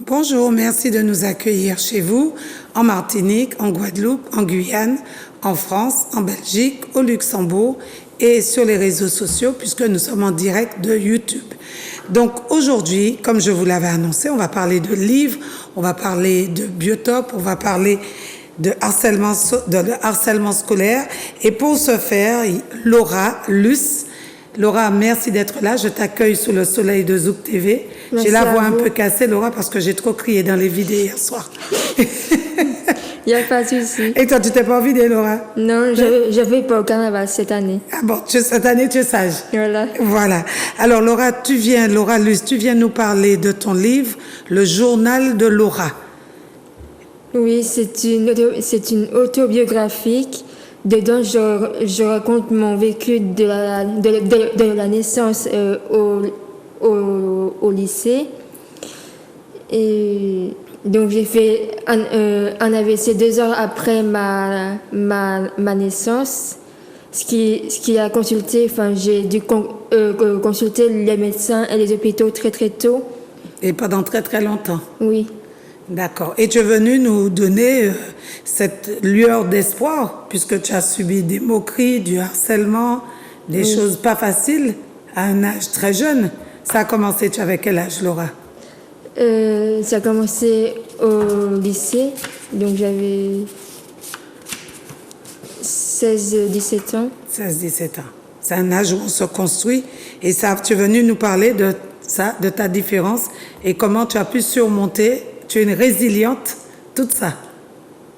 Bonjour, merci de nous accueillir chez vous, en Martinique, en Guadeloupe, en Guyane, en France, en Belgique, au Luxembourg et sur les réseaux sociaux puisque nous sommes en direct de YouTube. Donc aujourd'hui, comme je vous l'avais annoncé, on va parler de livres, on va parler de biotope, on va parler de harcèlement scolaire. Et pour ce faire, Laura Luce. Laura, merci d'être là. Je t'accueille sous le soleil de Zouk TV. J'ai la voix un peu cassée, Laura, parce que j'ai trop crié dans les vidéos hier soir. Il n'y a pas de souci. Et toi, tu t'es pas vidé, Laura? Non, je vais pas au carnaval cette année. Ah bon, cette année, tu es sage. Voilà. Voilà. Alors, Laura Luce, tu viens nous parler de ton livre, Le journal de Laura. Oui, c'est une autobiographique. Dedans, je raconte mon vécu de la naissance au lycée. Et donc, j'ai fait un AVC 2 heures après ma naissance. Ce qui a consulté, enfin, j'ai dû consulter les médecins et les hôpitaux très très tôt. Et pendant très très longtemps. Oui. D'accord. Et tu es venu nous donner cette lueur d'espoir, puisque tu as subi des moqueries, du harcèlement, des choses pas faciles à un âge très jeune. Ça a commencé, tu avais quel âge, Laura? Ça a commencé au lycée, donc j'avais 16-17 ans. 16-17 ans. C'est un âge où on se construit. Et ça, tu es venu nous parler de ça, de ta différence, et comment tu as pu surmonter. Tu es une résiliente, tout ça.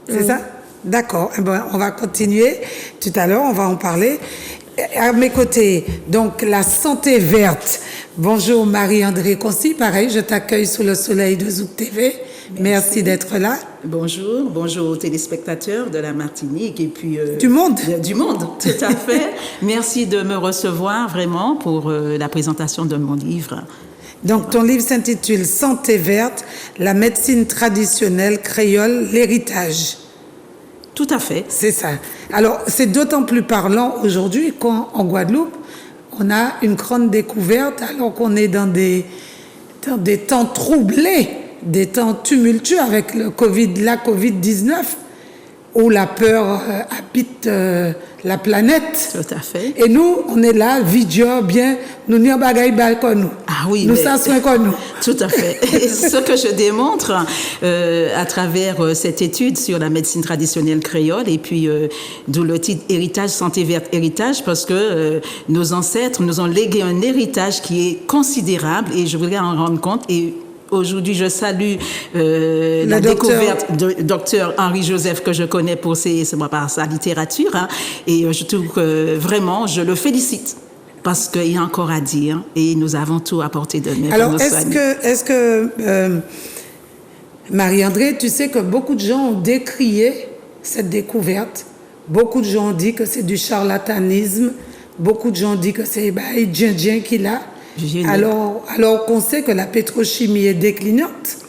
C'est ça? D'accord. Eh ben, on va continuer. Tout à l'heure, on va en parler. À mes côtés, donc, la santé verte. Bonjour Marie-André Concy. Pareil, je t'accueille sous le soleil de Zouk TV. Merci d'être là. Bonjour aux téléspectateurs de la Martinique et puis... du monde. Du monde, tout à fait. Merci de me recevoir vraiment pour la présentation de mon livre. Donc, ton livre s'intitule Santé verte, la médecine traditionnelle créole, l'héritage. Tout à fait. C'est ça. Alors, c'est d'autant plus parlant aujourd'hui qu'en Guadeloupe, on a une grande découverte alors qu'on est dans des temps troublés, des temps tumultueux avec la COVID-19, où la peur habite la planète. Tout à fait. Et nous, on est là, vidio, bien, nous n'y bagaille balcon nous. Ah oui. Nous s'assoyons comme nous. Tout à fait. Et ce que je démontre à travers cette étude sur la médecine traditionnelle créole, et puis d'où le titre Héritage, Santé verte, Héritage, parce que nos ancêtres nous ont légué un héritage qui est considérable, et je voudrais en rendre compte. Et aujourd'hui, je salue la découverte de docteur Henri-Joseph, que je connais pour par sa littérature. Hein, et je trouve que vraiment, je le félicite. Parce qu'il y a encore à dire et nous avons tout apporté de mieux. Alors, est-ce que Marie-André, tu sais que beaucoup de gens ont décrié cette découverte. Beaucoup de gens ont dit que c'est du charlatanisme. Beaucoup de gens ont dit que c'est Djindjin qu'il a. Alors qu'on sait que la pétrochimie est déclinante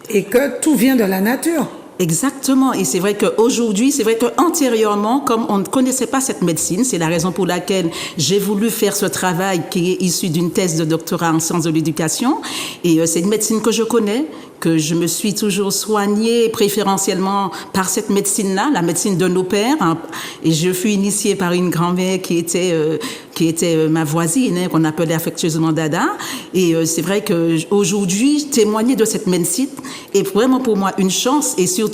et que tout vient de la nature. Exactement. Et c'est vrai qu'aujourd'hui, c'est vrai qu'antérieurement, comme on ne connaissait pas cette médecine, c'est la raison pour laquelle j'ai voulu faire ce travail qui est issu d'une thèse de doctorat en sciences de l'éducation. Et c'est une médecine que je connais, que je me suis toujours soignée préférentiellement par cette médecine-là, la médecine de nos pères. Hein. Et je fus initiée par une grand-mère qui était ma voisine, hein, qu'on appelait affectueusement Dada. Et c'est vrai qu'aujourd'hui, témoigner de cette médecine est vraiment pour moi une chance. Et surtout,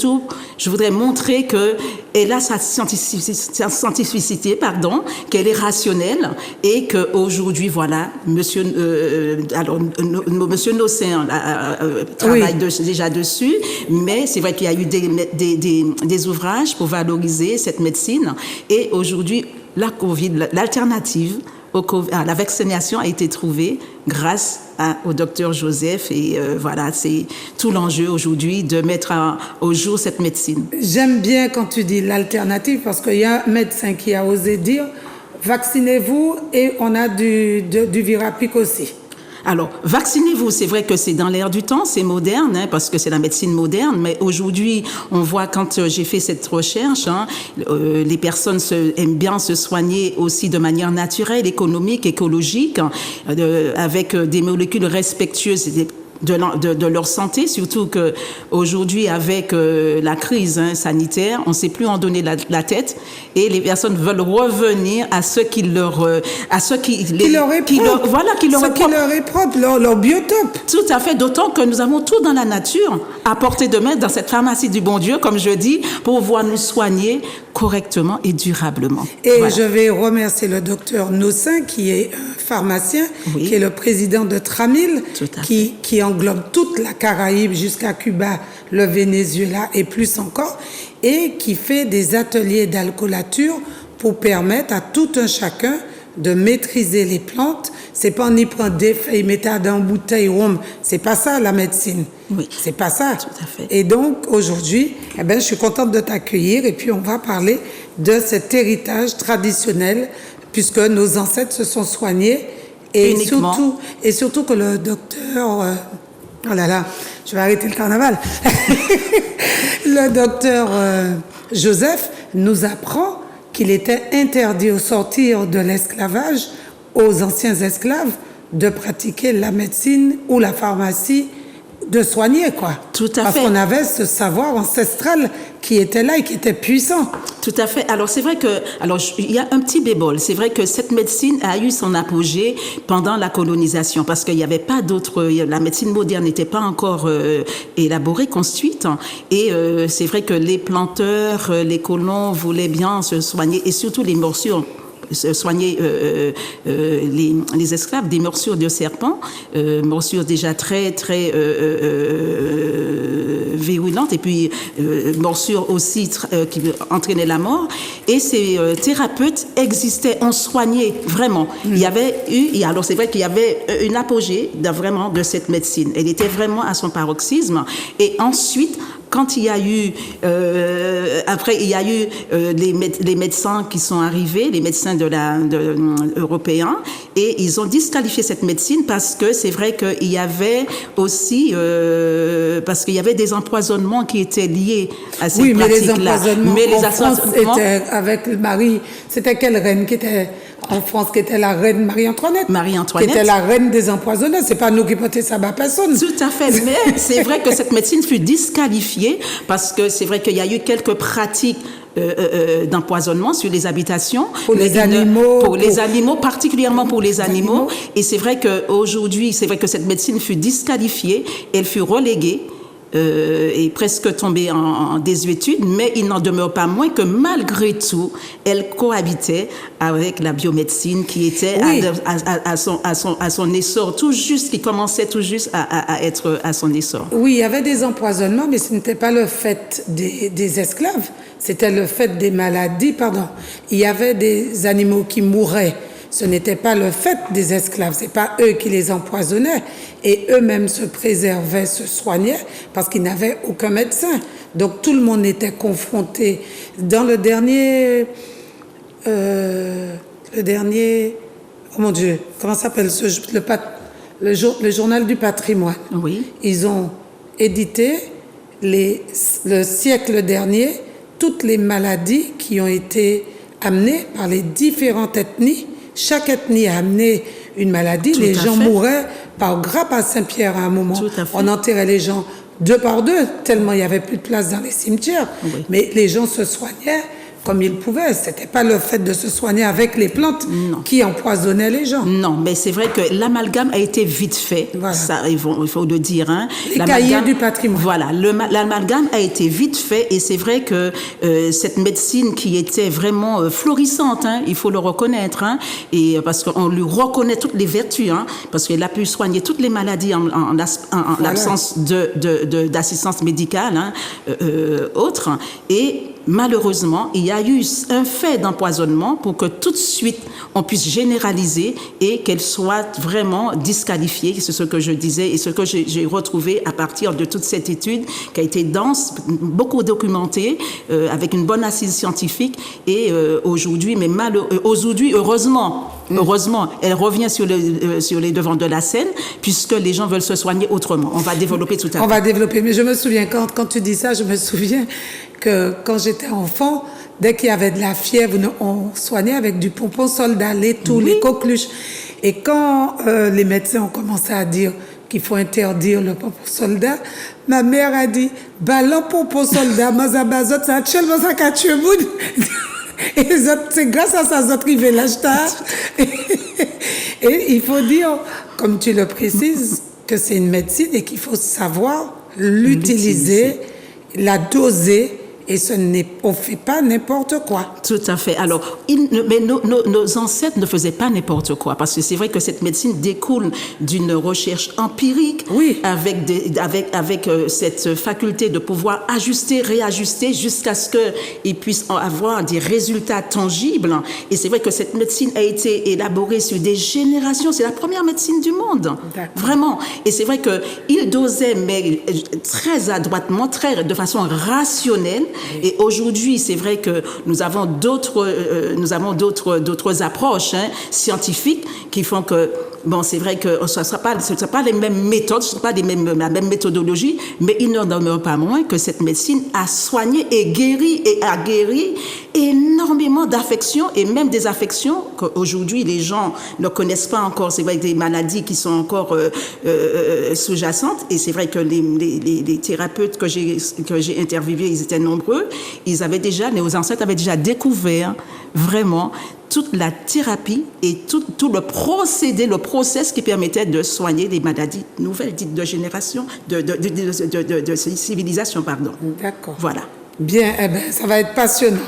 je voudrais montrer qu'elle a sa scientificité, qu'elle est rationnelle et qu'aujourd'hui, voilà, Monsieur Nocin travaille déjà dessus, mais c'est vrai qu'il y a eu des ouvrages pour valoriser cette médecine. Et aujourd'hui, l'alternative à la vaccination a été trouvée grâce au docteur Joseph. Et voilà, c'est tout l'enjeu aujourd'hui de mettre au jour cette médecine. J'aime bien quand tu dis l'alternative parce qu'il y a un médecin qui a osé dire vaccinez-vous et on a du Virapic aussi. Alors, vaccinez-vous, c'est vrai que c'est dans l'air du temps, c'est moderne, hein, parce que c'est la médecine moderne, mais aujourd'hui, on voit quand j'ai fait cette recherche, hein, les personnes aiment bien se soigner aussi de manière naturelle, économique, écologique, avec des molécules respectueuses de leur santé, surtout que aujourd'hui avec la crise sanitaire, on ne sait plus en donner la tête et les personnes veulent revenir à ce qui leur leur est propre, leur biotope. Tout à fait, d'autant que nous avons tout dans la nature à portée de main dans cette pharmacie du bon Dieu, comme je dis, pour pouvoir nous soigner correctement et durablement. Et je vais remercier le docteur Nossin, qui est pharmacien, qui est le président de Tramil, qui englobe toute la Caraïbe jusqu'à Cuba, le Venezuela et plus encore, et qui fait des ateliers d'alcoolature pour permettre à tout un chacun de maîtriser les plantes. C'est pas on y prend des feuilles, mettre dans une bouteille rhum. C'est pas ça la médecine. Oui. C'est pas ça. Tout à fait. Et donc aujourd'hui, je suis contente de t'accueillir et puis on va parler de cet héritage traditionnel puisque nos ancêtres se sont soignés et surtout que le docteur oh là là, je vais arrêter le carnaval. Le docteur Joseph nous apprend qu'il était interdit au sortir de l'esclavage aux anciens esclaves de pratiquer la médecine ou la pharmacie, de soigner, quoi. Tout à fait. Parce qu'on avait ce savoir ancestral qui était là et qui était puissant. Tout à fait. Alors, c'est vrai que, il y a un petit bémol. C'est vrai que cette médecine a eu son apogée pendant la colonisation parce qu'il n'y avait pas d'autres, la médecine moderne n'était pas encore élaborée, construite. Et c'est vrai que les planteurs, les colons voulaient bien se soigner et surtout les morsures. Soigner les esclaves des morsures de serpents, morsures déjà très virulentes et puis morsures aussi qui entraînaient la mort. Et ces thérapeutes existaient, on soignait vraiment. Il y avait alors c'est vrai qu'il y avait une apogée de cette médecine. Elle était vraiment à son paroxysme. Et ensuite, quand il y a eu, après il y a eu les médecins qui sont arrivés, les médecins européens, et ils ont disqualifié cette médecine parce que c'est vrai qu'il y avait aussi, parce qu'il y avait des empoisonnements qui étaient liés à ces pratiques-là. Mais les empoisonnements étaient avec Marie, c'était quelle reine qui était en France, qui était la reine Marie-Antoinette. Marie-Antoinette. Qui était la reine des empoisonnés. C'est pas nous qui portions ça à personne. Tout à fait. Mais c'est vrai que cette médecine fut disqualifiée parce que c'est vrai qu'il y a eu quelques pratiques d'empoisonnement sur les habitations. Pour les animaux. Pour les animaux, particulièrement pour les animaux. Et c'est vrai qu'aujourd'hui, c'est vrai que cette médecine fut disqualifiée. Elle fut reléguée. Et presque tombée en désuétude, mais il n'en demeure pas moins que malgré tout, elle cohabitait avec la biomédecine qui était à son essor tout juste, qui commençait tout juste à être à son essor. Oui, il y avait des empoisonnements, mais ce n'était pas le fait des esclaves, c'était le fait des maladies, Il y avait des animaux qui mouraient. Ce n'était pas le fait des esclaves, c'est pas eux qui les empoisonnaient et eux-mêmes se préservaient, se soignaient parce qu'ils n'avaient aucun médecin. Donc tout le monde était confronté. Dans le dernier, oh mon Dieu, comment s'appelle le journal du patrimoine. Oui. Ils ont édité le siècle dernier toutes les maladies qui ont été amenées par les différentes ethnies. Chaque ethnie a amené une maladie. Les gens mouraient par grappe à Saint-Pierre à un moment. On enterrait les gens 2 par 2, tellement il n'y avait plus de place dans les cimetières. Oui. Mais les gens se soignaient comme ils pouvaient. C'était pas le fait de se soigner avec les plantes qui empoisonnaient les gens. Non, mais c'est vrai que l'amalgame a été vite fait. Voilà. Ça, il faut le dire. Hein. Les cahiers du patrimoine. Voilà, l'amalgame a été vite fait et c'est vrai que cette médecine qui était vraiment florissante, il faut le reconnaître, et parce qu'on lui reconnaît toutes les vertus, parce qu'elle a pu soigner toutes les maladies en l'absence d'assistance médicale, autre. Et malheureusement, il y a eu un fait d'empoisonnement pour que tout de suite on puisse généraliser et qu'elle soit vraiment disqualifiée. C'est ce que je disais et ce que j'ai retrouvé à partir de toute cette étude qui a été dense, beaucoup documentée, avec une bonne assise scientifique. Et aujourd'hui, heureusement, elle revient sur les devants de la scène puisque les gens veulent se soigner autrement. On va développer tout à l'heure. On va développer, mais je me souviens, quand tu dis ça, je me souviens que quand j'étais enfant, dès qu'il y avait de la fièvre, on soignait avec du pompon soldat, les toux, les coqueluches. Et quand les médecins ont commencé à dire qu'il faut interdire le pompon soldat. Ma mère a dit, bah, le pompon soldat, mazabazot, ça a tellement ça qu'a tué moun. Et c'est grâce à ça, ils ont l'acheteur. Et il faut dire, comme tu le précises, que c'est une médecine et qu'il faut savoir l'utiliser, la doser. Et on ne fait pas n'importe quoi. Tout à fait. Alors, mais nos ancêtres ne faisaient pas n'importe quoi, parce que c'est vrai que cette médecine découle d'une recherche empirique, oui, avec cette faculté de pouvoir ajuster, réajuster, jusqu'à ce qu'ils puissent avoir des résultats tangibles. Et c'est vrai que cette médecine a été élaborée sur des générations. C'est la première médecine du monde. Vraiment. Et c'est vrai qu'ils dosaient, mais très adroitement, de façon rationnelle. Et aujourd'hui, c'est vrai que nous avons d'autres approches scientifiques qui font que, bon, c'est vrai que ce ne sera pas les mêmes méthodes, ce ne sera pas la même méthodologie, mais il n'en demeure pas moins que cette médecine a soigné et a guéri énormément d'affections et même des affections qu'aujourd'hui les gens ne connaissent pas encore. C'est vrai que des maladies qui sont encore sous-jacentes, et c'est vrai que les thérapeutes que j'ai interviewés, ils étaient nombreux. Nos ancêtres avaient déjà découvert vraiment toute la thérapie et tout le procédé, le process qui permettait de soigner des maladies nouvelles, dites de génération, de civilisation, pardon. D'accord. Voilà. Bien, ça va être passionnant.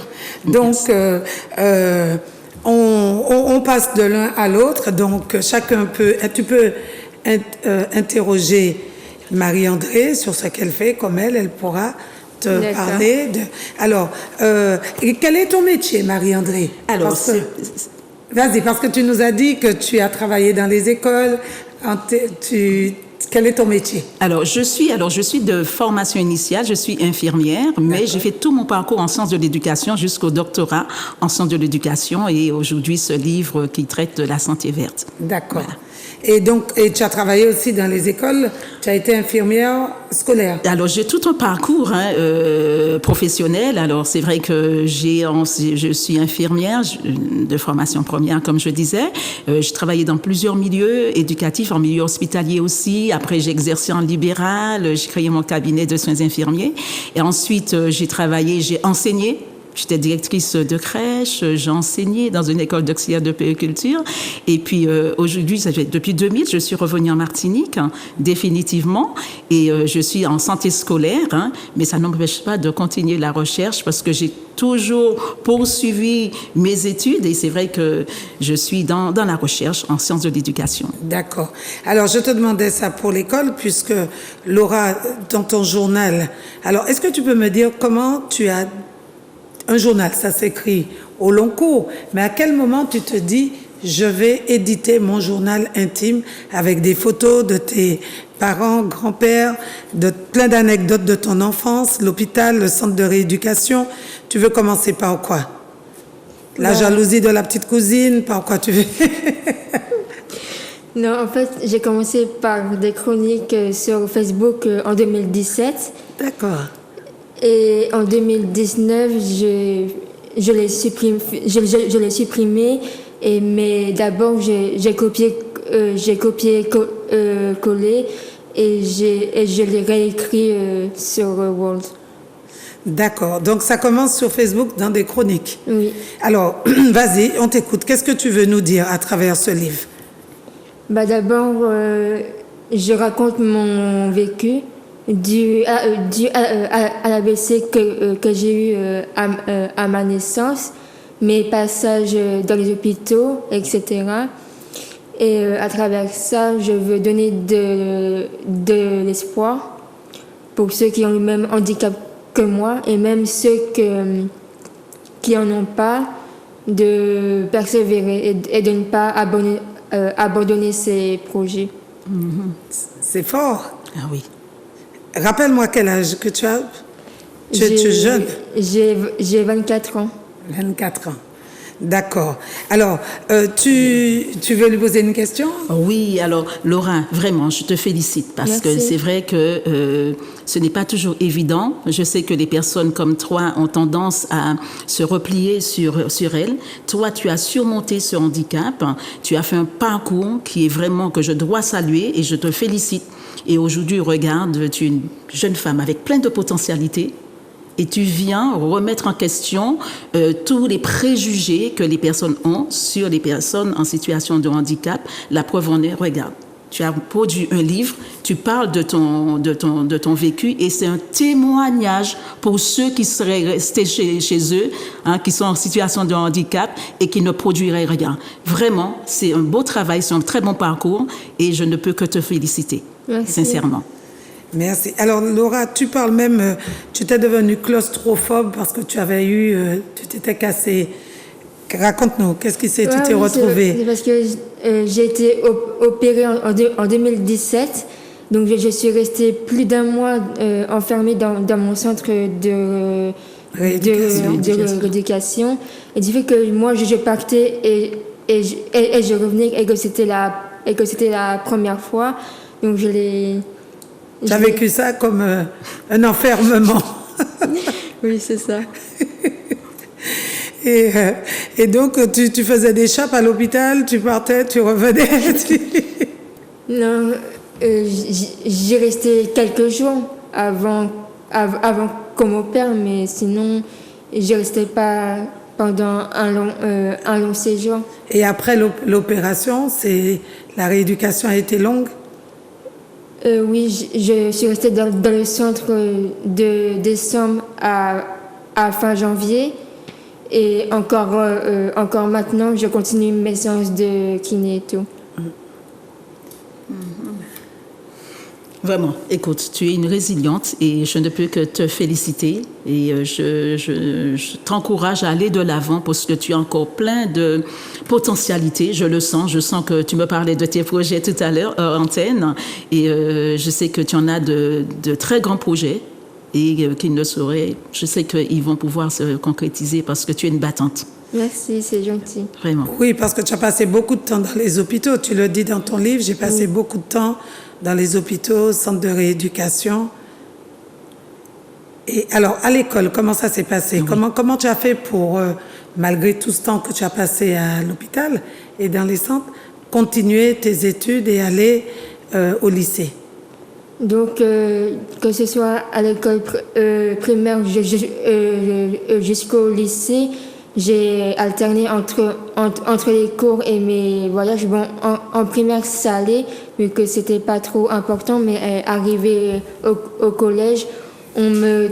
Donc, on passe de l'un à l'autre. Donc, tu peux interroger Marie-André sur ce qu'elle fait, comme elle pourra te parler de... Alors, quel est ton métier, Marie-André? Alors, vas-y, parce que tu nous as dit que tu as travaillé dans les écoles. Quel est ton métier? Alors, je suis de formation initiale, je suis infirmière, mais j'ai fait tout mon parcours en sciences de l'éducation jusqu'au doctorat en sciences de l'éducation, et aujourd'hui ce livre qui traite de la santé verte. D'accord. Voilà. Et donc, tu as travaillé aussi dans les écoles, tu as été infirmière scolaire. Alors, j'ai tout un parcours professionnel. Alors, c'est vrai que je suis infirmière de formation première, comme je disais. J'ai travaillé dans plusieurs milieux éducatifs, en milieu hospitalier aussi. Après, j'ai exercé en libéral, j'ai créé mon cabinet de soins infirmiers. Et ensuite, j'ai enseigné. J'étais directrice de crèche, j'ai enseigné dans une école d'auxiliaire de puériculture. Et puis aujourd'hui, depuis 2000, je suis revenue en Martinique, définitivement. Et je suis en santé scolaire, mais ça n'empêche pas de continuer la recherche parce que j'ai toujours poursuivi mes études. Et c'est vrai que je suis dans la recherche en sciences de l'éducation. D'accord. Alors, je te demandais ça pour l'école, puisque Laura, dans ton journal... Alors, est-ce que tu peux me dire comment tu as... Un journal, ça s'écrit au long cours. Mais à quel moment tu te dis, je vais éditer mon journal intime avec des photos de tes parents, grands-pères, de plein d'anecdotes de ton enfance, l'hôpital, le centre de rééducation. Tu veux commencer par quoi? La jalousie de la petite cousine, par quoi tu veux? Non, en fait, j'ai commencé par des chroniques sur Facebook en 2017. D'accord. Et en 2019, je l'ai supprimé. Mais d'abord, j'ai copié-collé et je l'ai réécrit sur Word. D'accord. Donc, ça commence sur Facebook dans des chroniques. Oui. Alors, vas-y, on t'écoute. Qu'est-ce que tu veux nous dire à travers ce livre? D'abord, je raconte mon vécu. Dû à l'AVC que j'ai eu à ma naissance, mes passages dans les hôpitaux, etc. Et à travers ça, je veux donner de l'espoir pour ceux qui ont le même handicap que moi et même ceux qui n'en ont pas, de persévérer et de ne pas abandonner ces projets. C'est fort. Ah oui. Rappelle-moi quel âge que tu as. Tu es jeune. J'ai 24 ans. 24 ans. D'accord. Alors, tu veux lui poser une question? Oui, alors Laura, vraiment, je te félicite parce Merci. que c'est vrai que ce n'est pas toujours évident. Je sais que les personnes comme toi ont tendance à se replier sur elles. Toi, tu as surmonté ce handicap. Tu as fait un parcours qui est vraiment que je dois saluer et je te félicite. Et aujourd'hui, regarde, tu es une jeune femme avec plein de potentialités. Et tu viens remettre en question tous les préjugés que les personnes ont sur les personnes en situation de handicap. La preuve en est, regarde, tu as produit un livre, tu parles de ton vécu et c'est un témoignage pour ceux qui seraient restés chez eux, hein, qui sont en situation de handicap et qui ne produiraient rien. Vraiment, c'est un beau travail, c'est un très bon parcours et je ne peux que te féliciter, Merci. sincèrement. Merci. Alors, Laura, tu parles même, tu t'es devenue claustrophobe parce que tu avais eu, tu t'étais cassé. Raconte-nous, qu'est-ce qui s'est, tu t'es Oui, retrouvée? c'est parce que j'ai été opérée en 2017. Donc, je suis restée plus d'un mois enfermée dans mon centre de rééducation. Et du fait que moi, je partais et je revenais et que c'était la première fois. Donc, Tu as vécu ça comme un enfermement. Oui, c'est ça. Et donc, tu faisais des chapes à l'hôpital, tu partais, tu revenais. Non, j'y restais quelques jours avant qu'on m'opère, mais sinon, je restais pas pendant un long séjour. Et après l'opération, la rééducation a été longue? Oui, je suis restée dans le centre de décembre à fin janvier. Et encore maintenant, je continue mes séances de kiné et tout. Vraiment, écoute, tu es une résiliente et je ne peux que te féliciter et je t'encourage à aller de l'avant parce que tu as encore plein de potentialités, je le sens. Je sens que tu me parlais de tes projets tout à l'heure, hors antenne, et je sais que tu en as de très grands projets et qu'ils ne sauraient, je sais qu'ils vont pouvoir se concrétiser parce que tu es une battante. Merci, c'est gentil. Vraiment. Oui, parce que tu as passé beaucoup de temps dans les hôpitaux. Tu le dis dans ton livre, j'ai passé beaucoup de temps dans les hôpitaux, centres de rééducation. Et alors, à l'école, comment ça s'est passé? Comment tu as fait pour, malgré tout ce temps que tu as passé à l'hôpital et dans les centres, continuer tes études et aller au lycée? Donc, que ce soit à l'école primaire jusqu'au lycée, j'ai alterné entre les cours et mes voyages. Bon, en primaire, ça allait, vu que c'était pas trop important, mais arrivé au collège, on me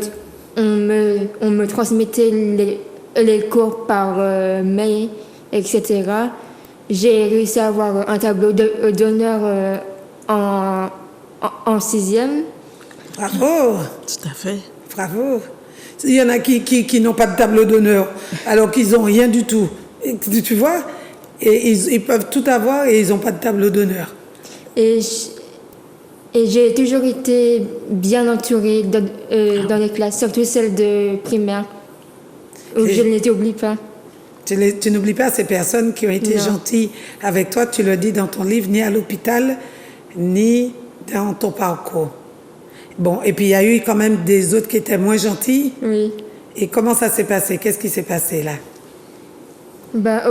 transmettait les cours par mail, etc. J'ai réussi à avoir un tableau d'honneur en 6e. Bravo! Tout à fait. Bravo! Il y en a qui n'ont pas de tableau d'honneur, alors qu'ils n'ont rien du tout. Et, tu vois? Et ils peuvent tout avoir et ils n'ont pas de tableau d'honneur. Et j'ai toujours été bien entourée dans les classes, surtout celles de primaire, où je ne les oublie pas. Tu n'oublies pas ces personnes qui ont été gentilles avec toi, tu le dis dans ton livre, ni à l'hôpital, ni dans ton parcours. Bon, et puis il y a eu quand même des autres qui étaient moins gentils. Oui. Et comment ça s'est passé? Qu'est-ce qui s'est passé là?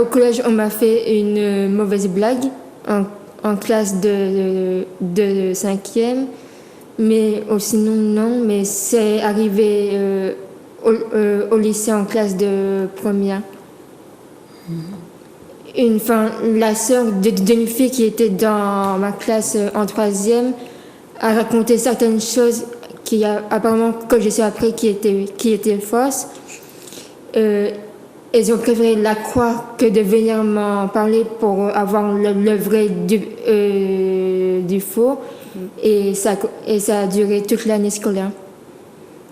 Au collège, on m'a fait une mauvaise blague en classe de 5e. Mais sinon, non. Mais c'est arrivé au lycée en classe de première. La sœur d'une fille qui était dans ma classe en 3e a raconté certaines choses qui apparemment, que je sais après, qui étaient fausses. Ils ont préféré la croire que de venir m'en parler pour avoir le vrai du faux. Et ça a duré toute l'année scolaire.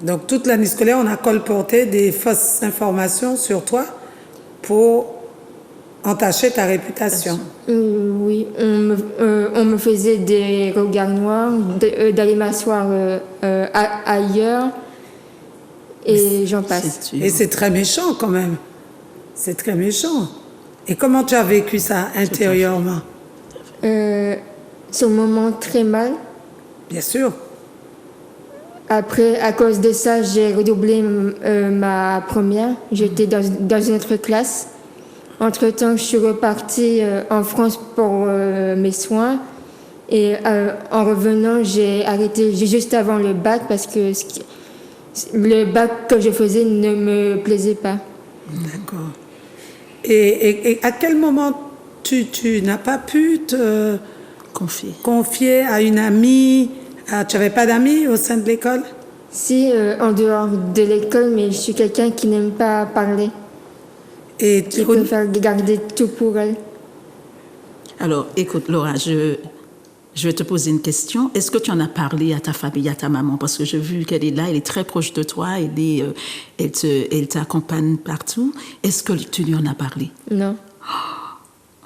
Donc toute l'année scolaire, on a colporté des fausses informations sur toi pour entacher ta réputation. Oui, on me faisait des regards noirs, d'aller m'asseoir ailleurs, et j'en passe. Et c'est très méchant quand même. C'est très méchant. Et comment tu as vécu ça intérieurement? Sur le moment, très mal. Bien sûr. Après, à cause de ça, j'ai redoublé ma première. J'étais dans une autre classe. Entre-temps, je suis repartie en France pour mes soins. Et en revenant, j'ai arrêté juste avant le bac parce que le bac que je faisais ne me plaisait pas. D'accord. Et à quel moment tu n'as pas pu te confier à une amie? Tu n'avais pas d'amis au sein de l'école? Si, en dehors de l'école, mais je suis quelqu'un qui n'aime pas parler. Et Qui préfère garder tout pour elle. Alors, écoute, Laura, je vais te poser une question. Est-ce que tu en as parlé à ta famille, à ta maman? Parce que j'ai vu qu'elle est là, elle est très proche de toi, elle t'accompagne partout. Est-ce que tu lui en as parlé? Non.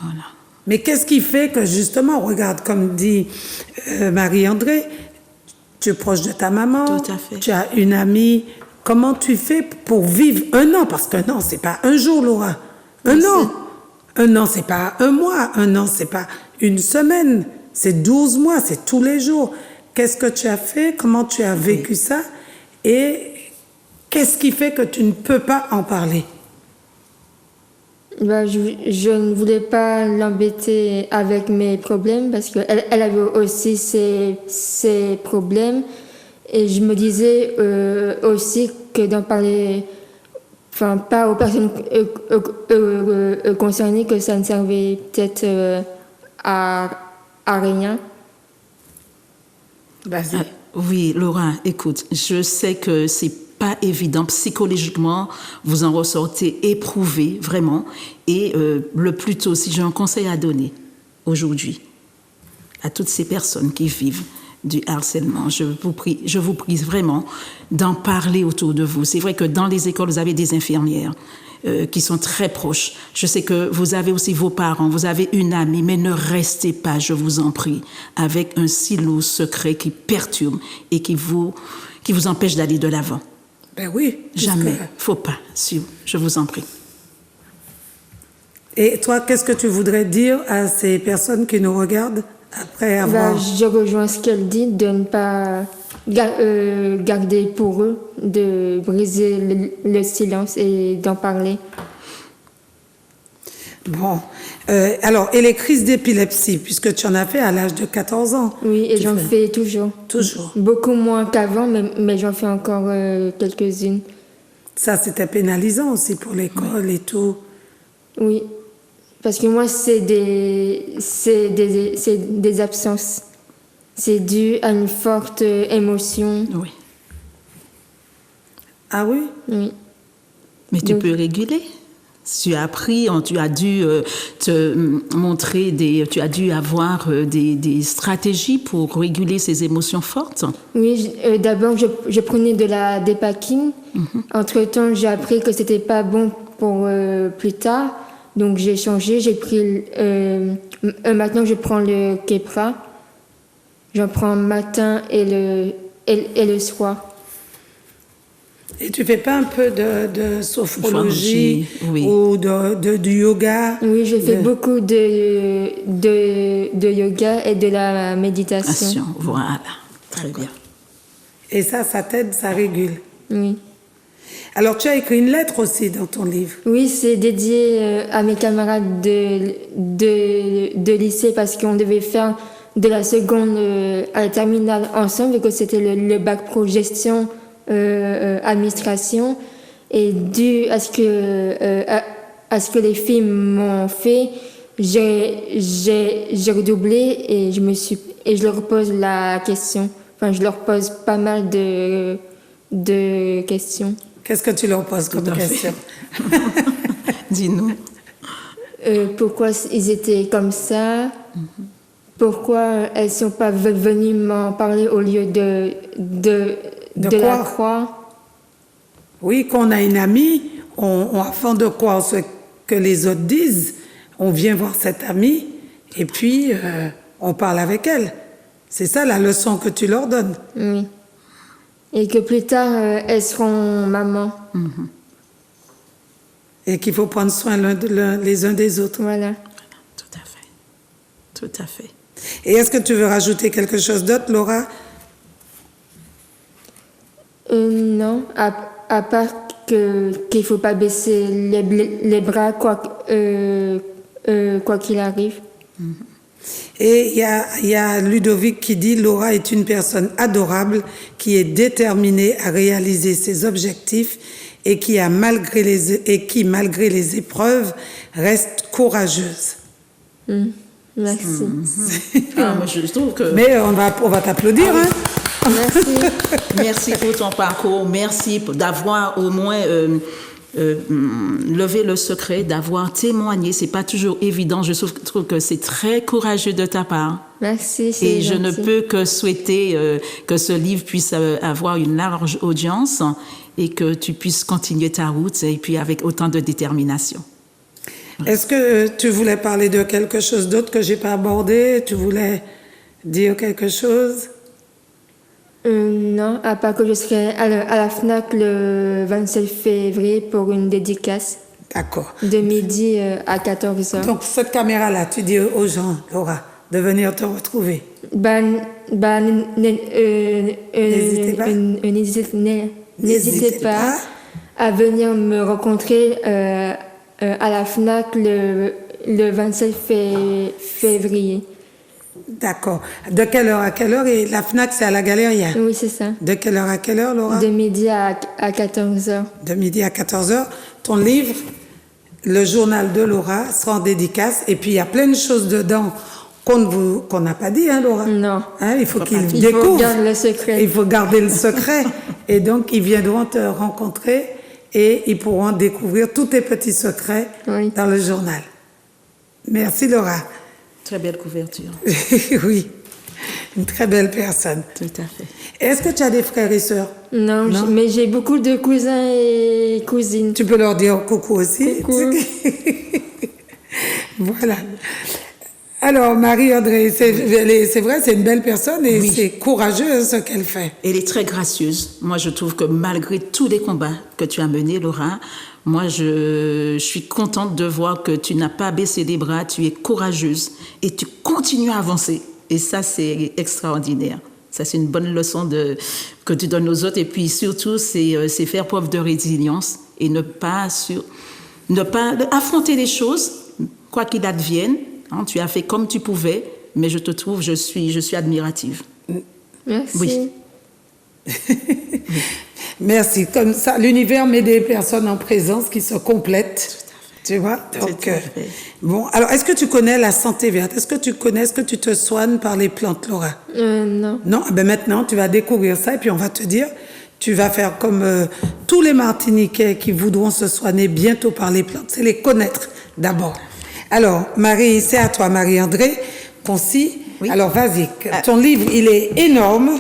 Voilà. Mais qu'est-ce qui fait que justement, regarde, comme dit Marie-André, tu es proche de ta maman, Tout à fait. tu as une amie. Comment tu fais pour vivre un an? Parce qu'un an, c'est pas un jour, Laura. Un an. Un an, c'est pas un mois. Un an, c'est pas une semaine. C'est 12 mois, c'est tous les jours. Qu'est-ce que tu as fait? Comment tu as vécu ça? Et qu'est-ce qui fait que tu ne peux pas en parler? Je ne voulais pas l'embêter avec mes problèmes parce qu'elle avait aussi ses problèmes. Et je me disais aussi que d'en parler, enfin pas aux personnes concernées, que ça ne servait peut-être à rien. Vas-y. Oui, Laura, écoute, je sais que c'est pas évident psychologiquement, vous en ressortez éprouvé vraiment, et le plus tôt, si j'ai un conseil à donner aujourd'hui à toutes ces personnes qui vivent du harcèlement, je vous prie vraiment d'en parler autour de vous. C'est vrai que dans les écoles, vous avez des infirmières qui sont très proches. Je sais que vous avez aussi vos parents, vous avez une amie, mais ne restez pas, je vous en prie, avec un silo secret qui perturbe et qui vous empêche d'aller de l'avant. Ben oui. Jamais. Faut pas. Si, je vous en prie. Et toi, qu'est-ce que tu voudrais dire à ces personnes qui nous regardent après avoir... Je rejoins ce qu'elle dit, de ne pas garder pour eux, de briser le silence et d'en parler. Bon. Alors, et les crises d'épilepsie, puisque tu en as fait à l'âge de 14 ans? Oui, et j'en fais toujours. Toujours. Beaucoup moins qu'avant, mais j'en fais encore quelques-unes. Ça, c'était pénalisant aussi pour l'école et tout. Oui, parce que moi, c'est des absences. C'est dû à une forte émotion. Oui. Ah oui? Oui. Mais tu peux réguler. Tu as appris, tu as dû te montrer tu as dû avoir des stratégies pour réguler ces émotions fortes. Oui, d'abord, je prenais de la Dépakine. Entre-temps, j'ai appris que c'était pas bon pour plus tard. Donc, j'ai changé. J'ai pris... maintenant, je prends le Keppra. J'en prends le matin et le soir. Et tu fais pas un peu de sophrologie oui. ou du yoga? Oui, je fais beaucoup de yoga et de la méditation. Voilà, très bien. Et ça t'aide, ça régule? Oui. Alors, tu as écrit une lettre aussi dans ton livre? Oui, c'est dédié à mes camarades de lycée parce qu'on devait faire de la seconde à la terminale ensemble et que c'était le bac pro gestion administration, et dû à ce que les filles m'ont fait, j'ai redoublé et je leur pose la question. Enfin, je leur pose pas mal de questions. Qu'est-ce que tu leur poses comme question? Dis-nous. Pourquoi ils étaient comme ça? Pourquoi elles sont pas venues m'en parler au lieu de la croire? Oui, qu'on a une amie, avant de croire ce que les autres disent, on vient voir cette amie et puis on parle avec elle. C'est ça la leçon que tu leur donnes. Oui. Et que plus tard, elles seront maman. Et qu'il faut prendre soin les uns des autres. Voilà. Tout à fait. Tout à fait. Et est-ce que tu veux rajouter quelque chose d'autre, Laura? Non, à part qu'il ne faut pas baisser les bras quoi qu'il arrive. Et il y a Ludovic qui dit « Laura est une personne adorable qui est déterminée à réaliser ses objectifs et qui, malgré les épreuves, reste courageuse. Merci. Moi, je trouve que... Mais on va t'applaudir. Hein? Merci. Merci pour ton parcours. Merci d'avoir au moins levé le secret, d'avoir témoigné. C'est pas toujours évident. Je trouve que c'est très courageux de ta part. Merci. Et je ne peux que souhaiter que ce livre puisse avoir une large audience et que tu puisses continuer ta route et puis avec autant de détermination. Est-ce que tu voulais parler de quelque chose d'autre que j'ai pas abordé? Tu voulais dire quelque chose? Non, à part que je serai à la FNAC le 27 février pour une dédicace. D'accord. De midi à 14h. Donc, cette caméra-là, tu dis aux gens, Laura, de venir te retrouver. N'hésitez pas à venir me rencontrer à la FNAC le 27 février. D'accord. De quelle heure à quelle heure? Et la FNAC, c'est à la Galéria? Oui, c'est ça. De quelle heure à quelle heure, Laura? De midi à 14h. De midi à 14h. Ton livre, Le journal de Laura, sera en dédicace. Et puis, il y a plein de choses dedans qu'on n'a pas dit, hein, Laura? Non. Hein, il faut qu'ils Il découvrent. faut garder le secret. Il faut garder le secret. Et donc, ils viendront te rencontrer et ils pourront découvrir tous tes petits secrets dans le journal. Merci, Laura. Très belle couverture. Oui, une très belle personne. Tout à fait. Est-ce que tu as des frères et sœurs? Non, mais j'ai beaucoup de cousins et cousines. Tu peux leur dire coucou aussi. Coucou. Voilà. Alors, Marie-André, c'est vrai, c'est une belle personne et c'est courageux ce qu'elle fait. Elle est très gracieuse. Moi, je trouve que malgré tous les combats que tu as menés, Laura, moi, je suis contente de voir que tu n'as pas baissé les bras, tu es courageuse et tu continues à avancer. Et ça, c'est extraordinaire. Ça, c'est une bonne leçon que tu donnes aux autres. Et puis, surtout, c'est faire preuve de résilience et ne pas affronter les choses, quoi qu'il advienne. Hein, tu as fait comme tu pouvais, mais je te trouve, je suis admirative. Merci. Oui. Merci. Comme ça, l'univers met des personnes en présence qui se complètent. Tu vois? Donc, bon, alors, est-ce que tu connais la santé verte? Est-ce que tu te soignes par les plantes, Laura? Non. Non? Ben maintenant, tu vas découvrir ça et puis on va te dire, tu vas faire comme tous les Martiniquais qui voudront se soigner bientôt par les plantes. C'est les connaître d'abord. Alors, Marie, c'est à toi, Marie-André, concis. Oui. Alors, vas-y. Ton livre, il est énorme.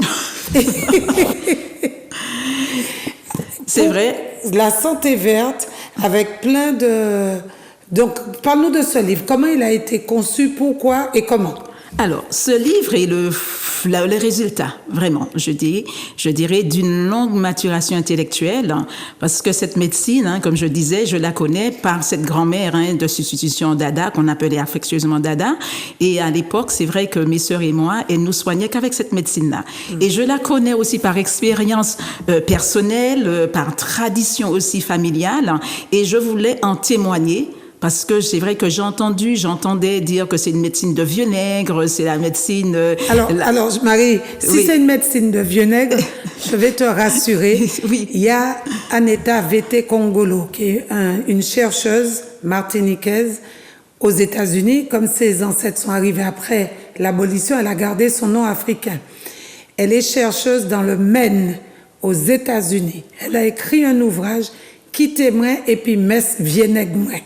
C'est vrai. La santé verte, avec plein de... Donc, parle-nous de ce livre. Comment il a été conçu, pourquoi et comment? Alors, ce livre est le résultat, vraiment, je dirais, d'une longue maturation intellectuelle, parce que cette médecine, hein, comme je disais, je la connais par cette grand-mère de substitution Dada, qu'on appelait affectueusement Dada, et à l'époque, c'est vrai que mes sœurs et moi, elles nous soignaient qu'avec cette médecine-là. Et je la connais aussi par expérience personnelle, par tradition aussi familiale, et je voulais en témoigner. Parce que c'est vrai que j'entendais dire que c'est une médecine de vieux nègre, c'est la médecine... Alors, Marie, si c'est une médecine de vieux nègre, je vais te rassurer. Oui. Il y a Aneta Vete Kongolo, qui est une chercheuse martiniquaise aux États-Unis. Comme ses ancêtres sont arrivés après l'abolition, elle a gardé son nom africain. Elle est chercheuse dans le Maine, aux États-Unis. Elle a écrit un ouvrage, Quitte-moi et puis Messe Vienegmouin.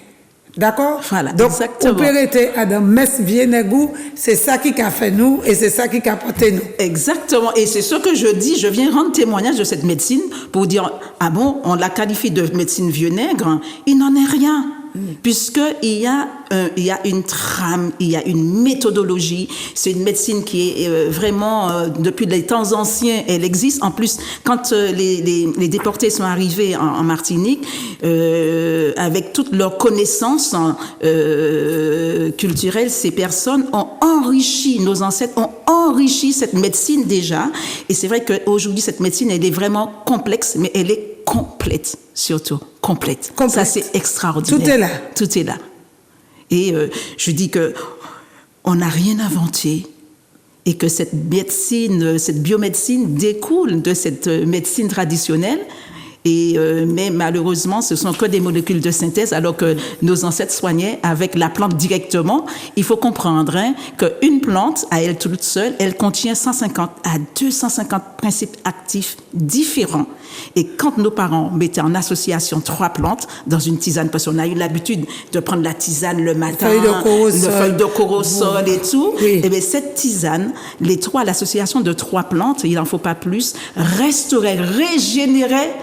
D'accord? Voilà, donc, exactement. On peut arrêter à dans Messe Vienegou, c'est ça qui a fait nous et c'est ça qui a porté nous. Exactement. Et c'est ce que je dis. Je viens rendre témoignage de cette médecine pour dire, ah bon, on la qualifie de médecine vieux nègre. Il n'en est rien. puisqu'il y a une trame, il y a une méthodologie. C'est une médecine qui est vraiment, depuis les temps anciens, elle existe. En plus, quand les déportés sont arrivés en Martinique, avec toutes leurs connaissances culturelles, ces personnes ont enrichi, nos ancêtres ont enrichi cette médecine déjà. Et c'est vrai qu'aujourd'hui, cette médecine, elle est vraiment complexe, mais elle est complète, surtout complète. Ça, c'est extraordinaire. Tout est là. Tout est là. Et je dis que on n'a rien inventé et que cette médecine, cette biomédecine découle de cette médecine traditionnelle. Et mais malheureusement, ce sont que des molécules de synthèse, alors que nos ancêtres soignaient avec la plante directement. Il faut comprendre qu'une plante, à elle toute seule, elle contient 150 à 250 principes actifs différents. Et quand nos parents mettaient en association 3 plantes dans une tisane, parce qu'on a eu l'habitude de prendre la tisane le matin, le feuille de corosol et tout, et bien cette tisane, l'association de 3 plantes, il n'en faut pas plus, restaurait, régénérait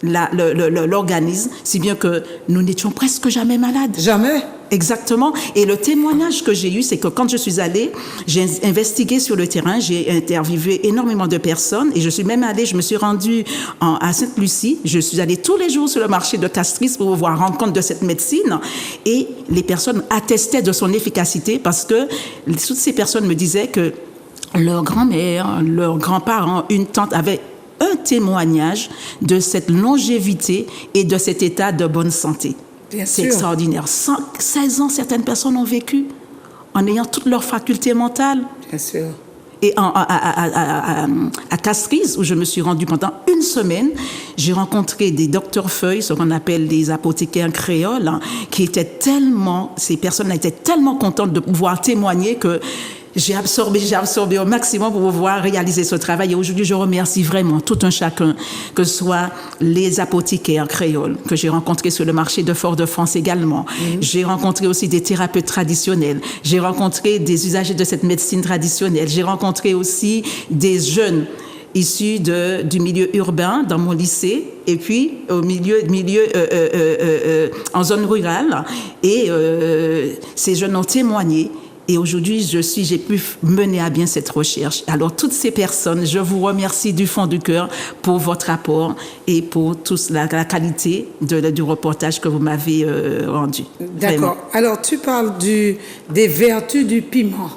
l'organisme, si bien que nous n'étions presque jamais malades. Jamais. Exactement. Et le témoignage que j'ai eu, c'est que quand je suis allée, j'ai investigué sur le terrain, j'ai interviewé énormément de personnes et je suis même allée, je me suis rendue à Sainte-Lucie. Je suis allée tous les jours sur le marché de Castries pour voir rendre compte de cette médecine et les personnes attestaient de son efficacité parce que toutes ces personnes me disaient que leur grand-mère, leurs grands-parents, une tante avaient un témoignage de cette longévité et de cet état de bonne santé. C'est extraordinaire. 16 ans, certaines personnes ont vécu en ayant toutes leurs facultés mentales. Bien sûr. Et à Castries, où je me suis rendue pendant une semaine, j'ai rencontré des docteurs feuilles, ce qu'on appelle des apothicaires créoles, qui étaient tellement, ces personnes étaient tellement contentes de pouvoir témoigner que j'ai absorbé au maximum pour pouvoir réaliser ce travail. Et aujourd'hui, je remercie vraiment tout un chacun, que ce soit les apothicaires créoles que j'ai rencontrés sur le marché de Fort-de-France également. J'ai rencontré aussi des thérapeutes traditionnels. J'ai rencontré des usagers de cette médecine traditionnelle. J'ai rencontré aussi des jeunes issus du milieu urbain dans mon lycée et puis au en zone rurale. Et ces jeunes ont témoigné. Et aujourd'hui, j'ai pu mener à bien cette recherche. Alors, toutes ces personnes, je vous remercie du fond du cœur pour votre apport et pour la qualité du reportage que vous m'avez rendu. D'accord. Vraiment. Alors, tu parles des vertus du piment.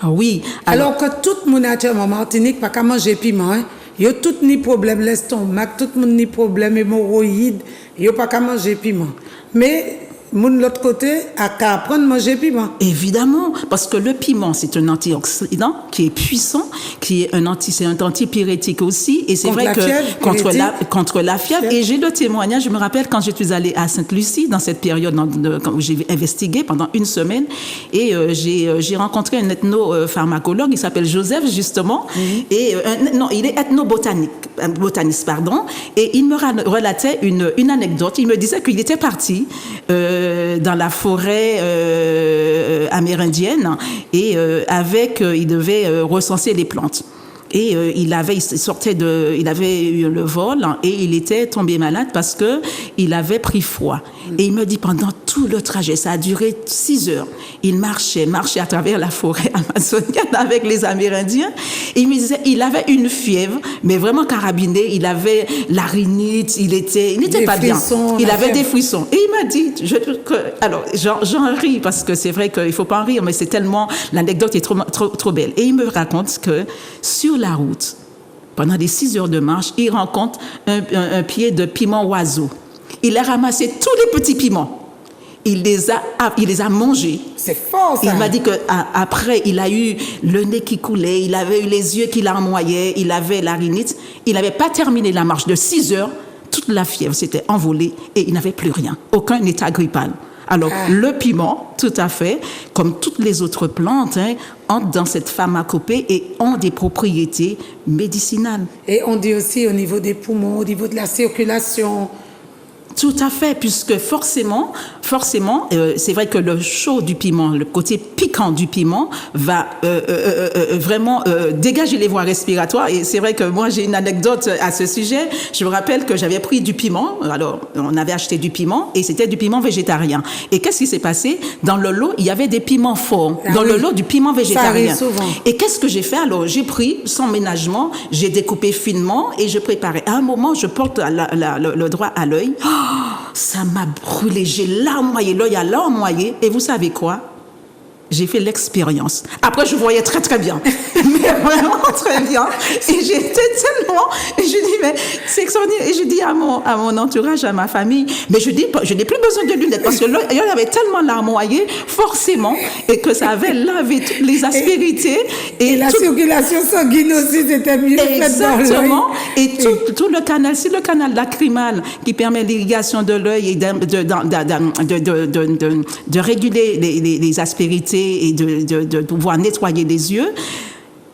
Ah oui. Alors que tout le monde en Martinique pas qu'à manger piment. Il y a tout ni problème l'estomac, tout le monde ni problème hémorroïdes. Il y a pas qu'à manger piment. Mais de l'autre côté, à qu'à apprendre à manger piment. Évidemment, parce que le piment, c'est un antioxydant qui est puissant, c'est un antipyrétique aussi, et c'est vrai que contre la fièvre. Et j'ai le témoignage, je me rappelle quand je suis allée à Sainte-Lucie, dans cette période où j'ai investigué pendant une semaine, et j'ai rencontré un ethno-pharmacologue, il s'appelle Joseph, justement, et il est botaniste, et il me relatait une anecdote. Il me disait qu'il était parti dans la forêt amérindienne et il devait recenser les plantes. Et il avait eu le vol et il était tombé malade parce que il avait pris froid. Et il me dit pendant tout le trajet, ça a duré 6 heures. Il marchait à travers la forêt amazonienne avec les Amérindiens. Et il me disait, il avait une fièvre, mais vraiment carabinée. Il avait la rhinite, il était pas bien. Il avait des frissons. Et il m'a dit, alors j'en ris parce que c'est vrai qu'il faut pas en rire, mais c'est tellement, l'anecdote est trop belle. Et il me raconte que sur la route, pendant des 6 heures de marche, il rencontre un pied de piment oiseau. Il a ramassé tous les petits piments. Il les a mangés. C'est fort, ça. Il m'a dit qu'après, il a eu le nez qui coulait, il avait eu les yeux qui larmoyaient, il avait la rhinite. Il n'avait pas terminé la marche de 6 heures. Toute la fièvre s'était envolée et il n'avait plus rien. Aucun état grippal. Alors, le piment, tout à fait, comme toutes les autres plantes, entrent dans cette pharmacopée et ont des propriétés médicinales. Et on dit aussi au niveau des poumons, au niveau de la circulation. Tout à fait, puisque forcément, c'est vrai que le chaud du piment, le côté piquant du piment va vraiment dégager les voies respiratoires. Et c'est vrai que moi, j'ai une anecdote à ce sujet. Je me rappelle que j'avais pris du piment. Alors, on avait acheté du piment et c'était du piment végétarien. Et qu'est-ce qui s'est passé? Dans le lot, il y avait des piments forts. Dans le lot du piment végétarien. Ça arrive souvent. Et qu'est-ce que j'ai fait? Alors, j'ai pris sans ménagement, j'ai découpé finement et je préparais. À un moment, je porte le doigt à l'œil. Oh, ça m'a brûlé, j'ai larmoyé, l'œil a larmoyé. Et vous savez quoi? J'ai fait l'expérience. Après, je voyais très, très bien. Mais vraiment très bien. Et j'étais tellement... Et je dis, mais c'est extraordinaire. Et je dis à mon entourage, à ma famille, mais je dis, je n'ai plus besoin de lunettes parce que l'œil avait tellement larmoyé, forcément, et que ça avait lavé toutes les aspérités. Et la circulation sanguine aussi, c'était mieux faite dans l'œil. Exactement. Et tout le canal, c'est le canal lacrymal qui permet l'irrigation de l'œil et de réguler les aspérités et de pouvoir nettoyer les yeux.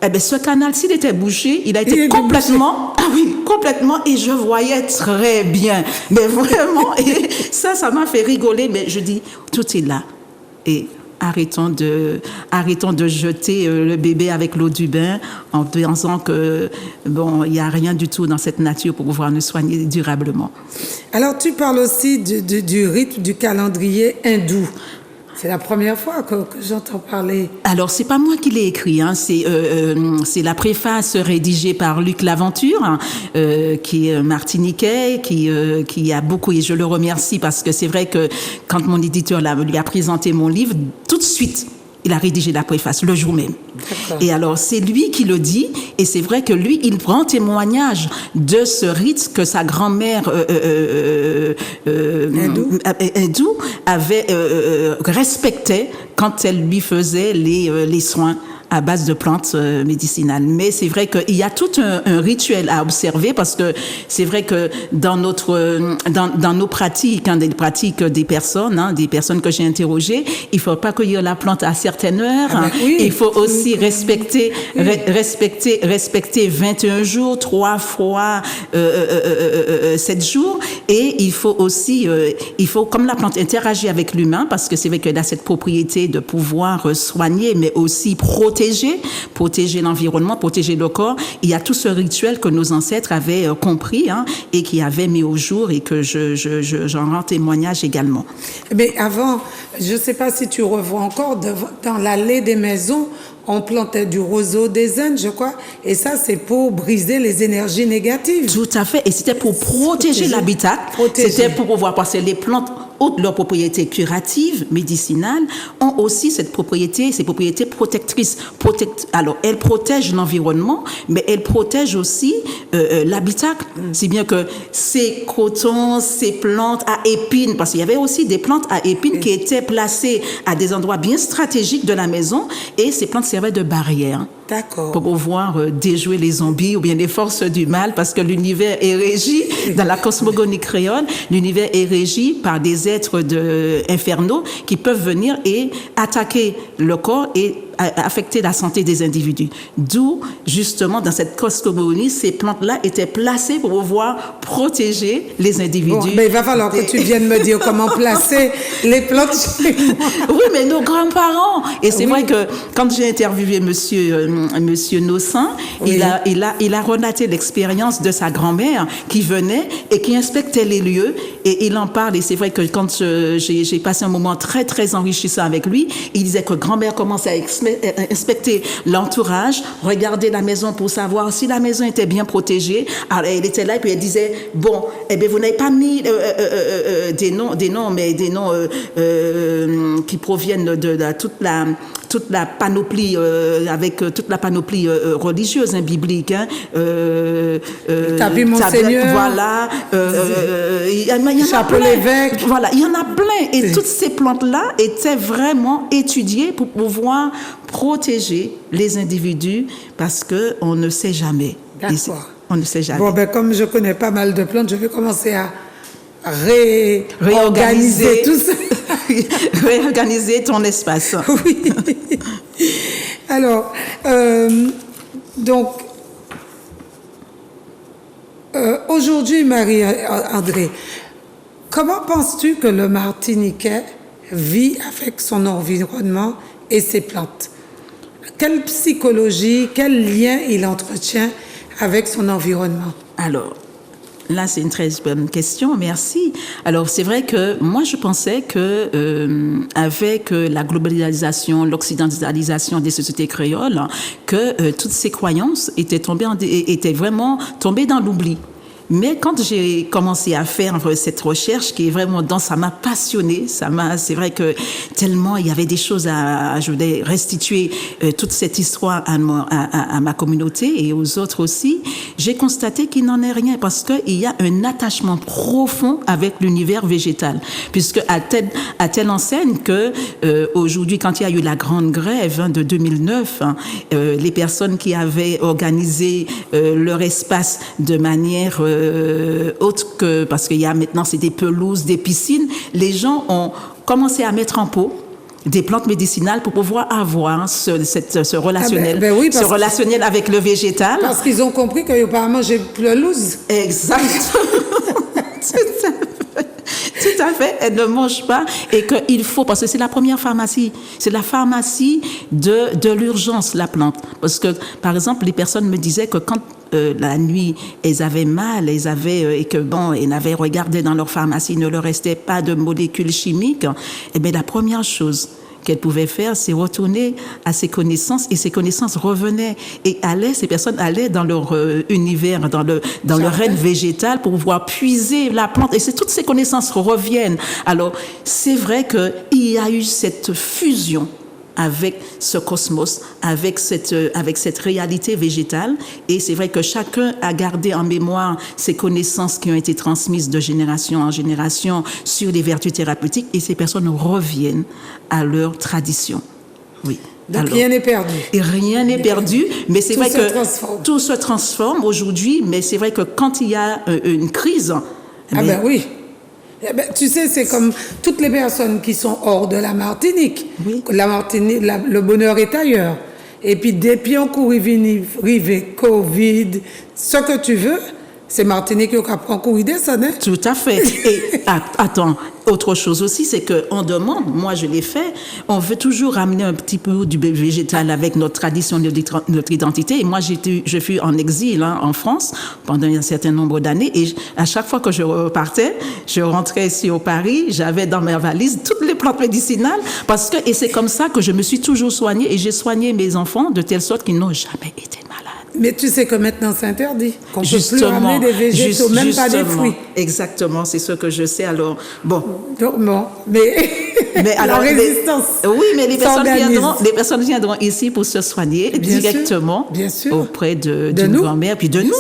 Eh bien, ce canal, s'il était bouché, il a été complètement... Ah oui, complètement. Et je voyais très bien. Mais vraiment, et ça m'a fait rigoler. Mais je dis, tout est là. Et arrêtons de jeter le bébé avec l'eau du bain en pensant que, bon, il n'y a rien du tout dans cette nature pour pouvoir nous soigner durablement. Alors, tu parles aussi du rythme du calendrier hindou. C'est la première fois que j'entends parler. Alors, c'est pas moi qui l'ai écrit, hein. C'est la préface rédigée par Luc Laventure, hein, qui est martiniquais, qui a beaucoup, et je le remercie parce que c'est vrai que quand mon éditeur lui a présenté mon livre, tout de suite, il a rédigé la préface le jour même. D'accord. Et alors, c'est lui qui le dit, et c'est vrai que lui, il prend témoignage de ce rite que sa grand-mère hindoue avait respecté quand elle lui faisait les soins à base de plantes médicinales. Mais c'est vrai qu'il y a tout un rituel à observer parce que c'est vrai que dans nos pratiques, hein, des pratiques des personnes que j'ai interrogées, il faut pas cueillir la plante à certaines heures. Ah ben oui. Il faut aussi respecter 21 jours, 3 fois 7 jours. Et il faut aussi, comme la plante interagit avec l'humain, parce que c'est vrai qu'elle a cette propriété de pouvoir soigner, mais aussi protéger l'environnement, protéger le corps. Il y a tout ce rituel que nos ancêtres avaient compris, hein, et qui avaient mis au jour et que j'en rends témoignage également. Mais avant, je ne sais pas si tu revois encore, dans l'allée des maisons, on plantait du roseau des Indes, je crois, et ça, c'est pour briser les énergies négatives. Tout à fait, et c'était pour protéger l'habitat, c'était pour pouvoir passer les plantes, outre leurs propriétés curatives, médicinales, ont aussi ces propriétés protectrices. Alors, elles protègent l'environnement, mais elles protègent aussi l'habitat. Si bien que ces cotons, ces plantes à épines, parce qu'il y avait aussi des plantes à épines qui étaient placées à des endroits bien stratégiques de la maison, et ces plantes servaient de barrière. D'accord. Pour pouvoir déjouer les zombies ou bien les forces du mal, parce que l'univers est régi, dans la cosmogonie créole, l'univers est régi par des êtres infernaux qui peuvent venir et attaquer le corps et affecter la santé des individus. D'où, justement, dans cette cosmogonie, ces plantes-là étaient placées pour pouvoir protéger les individus. Bon, mais il va falloir que tu viennes me dire comment placer les plantes chez moi. Oui, mais nos grands-parents. Et c'est vrai que quand j'ai interviewé Monsieur Nossin, oui. il a relaté l'expérience de sa grand-mère qui venait et qui inspectait les lieux, et il en parle. Et c'est vrai que quand j'ai passé un moment très, très enrichissant avec lui, il disait que grand-mère commençait à inspecter l'entourage, regarder la maison pour savoir si la maison était bien protégée. Alors, elle était là et puis elle disait, bon, eh bien, vous n'avez pas mis des noms qui proviennent de toute la panoplie, avec toute la panoplie religieuse, hein, biblique. Hein, Tapis Monseigneur. Voilà. Il y en a plein. L'évêque. Voilà, il y en a plein. Et toutes ces plantes-là étaient vraiment étudiées pour pouvoir protéger les individus parce qu'on ne sait jamais. D'accord. On ne sait jamais. Bon, ben, comme je connais pas mal de plantes, je vais commencer à réorganiser tout ça. Réorganiser ton espace. Oui. Alors, donc, aujourd'hui, Marie-André, comment penses-tu que le Martiniquais vit avec son environnement et ses plantes? Quelle psychologie, quel lien il entretient avec son environnement? Alors, là, c'est une très bonne question, merci. Alors, c'est vrai que moi, je pensais que avec la globalisation, l'occidentalisation des sociétés créoles, que toutes ces croyances étaient vraiment tombées dans l'oubli. Mais quand j'ai commencé à faire cette recherche qui est vraiment ça m'a passionnée, c'est vrai que tellement il y avait des choses je voulais restituer toute cette histoire à ma communauté et aux autres aussi, j'ai constaté qu'il n'en est rien parce que il y a un attachement profond avec l'univers végétal, puisque à telle enseigne que aujourd'hui, quand il y a eu la grande grève de 2009, les personnes qui avaient organisé leur espace de manière autre que, parce qu'il y a maintenant c'est des pelouses, des piscines, les gens ont commencé à mettre en pot des plantes médicinales pour pouvoir avoir ce relationnel, ce relationnel avec le végétal. Parce qu'ils ont compris qu'ils n'ont pas à manger de pelouse. Exactement. Tout à fait, elle ne mange pas et qu'il faut, parce que c'est la première pharmacie, c'est la pharmacie de l'urgence, la plante. Parce que, par exemple, les personnes me disaient que quand la nuit, elles avaient mal, et que elles n'avaient regardé dans leur pharmacie, il ne leur restait pas de molécules chimiques, et bien la première chose qu'elle pouvait faire, c'est retourner à ses connaissances, et ses connaissances revenaient et ces personnes allaient dans leur univers, dans leur règne végétal pour pouvoir puiser la plante, et toutes ces connaissances reviennent. Alors, c'est vrai qu'il y a eu cette fusion avec ce cosmos, avec cette réalité végétale, et c'est vrai que chacun a gardé en mémoire ces connaissances qui ont été transmises de génération en génération sur les vertus thérapeutiques, et ces personnes reviennent à leur tradition. Oui. Donc rien n'est perdu. Et rien n'est perdu, mais c'est vrai que tout se transforme aujourd'hui, mais c'est vrai que quand il y a une crise... ben oui. Tu sais, c'est comme toutes les personnes qui sont hors de la Martinique. Oui. La Martinique, le bonheur est ailleurs. Et puis, depuis on court rive Covid, ce que tu veux, c'est Martinique qui apprend à courir des sonnes. Tout à fait. Et attends, autre chose aussi, c'est qu'on demande, moi je l'ai fait, on veut toujours ramener un petit peu du végétal avec notre tradition, notre identité. Et moi, je fus en exil en France pendant un certain nombre d'années. Et à chaque fois que je repartais, je rentrais ici au Paris, j'avais dans ma valise toutes les plantes médicinales. Et c'est comme ça que je me suis toujours soignée. Et j'ai soigné mes enfants de telle sorte qu'ils n'ont jamais été malades. Mais tu sais que maintenant c'est interdit, qu'on ne peut plus ramener des végétaux, même pas des fruits. Exactement, c'est ce que je sais. Alors, bon. Mais alors, la résistance. Oui, mais les personnes viendront ici pour se soigner directement auprès d'une grand-mère, puis de nous.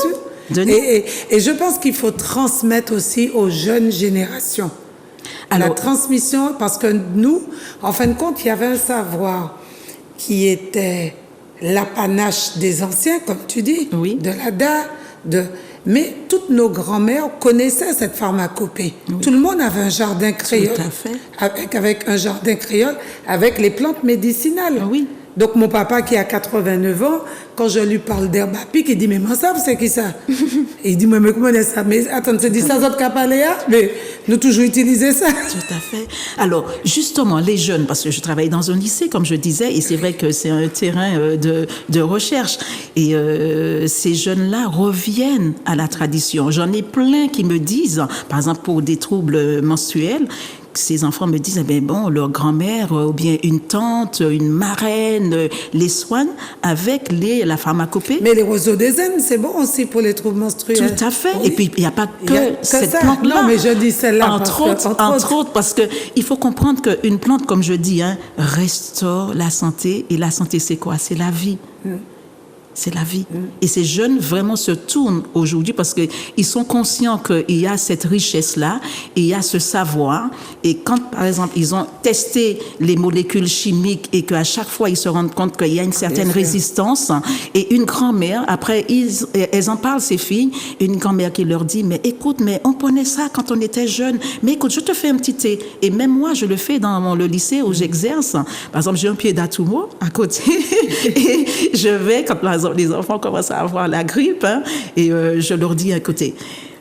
Et je pense qu'il faut transmettre aussi aux jeunes générations. Alors, la transmission, parce que nous, en fin de compte, il y avait un savoir qui était l'apanage des anciens, comme tu dis, oui. de l'ADA, mais toutes nos grand-mères connaissaient cette pharmacopée. Oui. Tout le monde avait un jardin créole. Tout à fait. Avec un jardin créole, avec les plantes médicinales. Oui. Donc, mon papa qui a 89 ans, quand je lui parle d'herbe à pique, il dit, mais moi, ça, c'est qui ça? Il dit, mais comment est ça? Mais attends, tu dis ça, autres capaléa? Mais nous toujours utiliser ça. Tout à fait. Alors, justement, les jeunes, parce que je travaille dans un lycée, comme je disais, et c'est vrai que c'est un terrain de recherche. Et ces jeunes-là reviennent à la tradition. J'en ai plein qui me disent, par exemple, pour des troubles menstruels, ces enfants me disent, leur grand-mère ou bien une tante, une marraine, les soigne avec la pharmacopée. Mais les roseaux des Indes, c'est bon aussi pour les troubles menstruels. Tout à fait. Oui. Et puis, il n'y a pas que cette ça. plante-là. Non, mais je dis celle-là. Entre autres, parce qu'il faut comprendre qu'une plante, comme je dis, restaure la santé. Et la santé, c'est quoi? C'est la vie. C'est la vie. Et ces jeunes vraiment se tournent aujourd'hui parce qu'ils sont conscients qu'il y a cette richesse-là, et il y a ce savoir. Et quand, par exemple, ils ont testé les molécules chimiques et qu'à chaque fois, ils se rendent compte qu'il y a une certaine résistance, et une grand-mère, après, elles en parlent, ces filles, une grand-mère qui leur dit, mais écoute, mais on prenait ça quand on était jeune. Mais écoute, je te fais un petit thé. Et même moi, je le fais dans le lycée où j'exerce. Par exemple, j'ai un pied d'Atumo à côté. Et je vais, quand par exemple, les enfants commencent à avoir la grippe, et je leur dis, écoutez,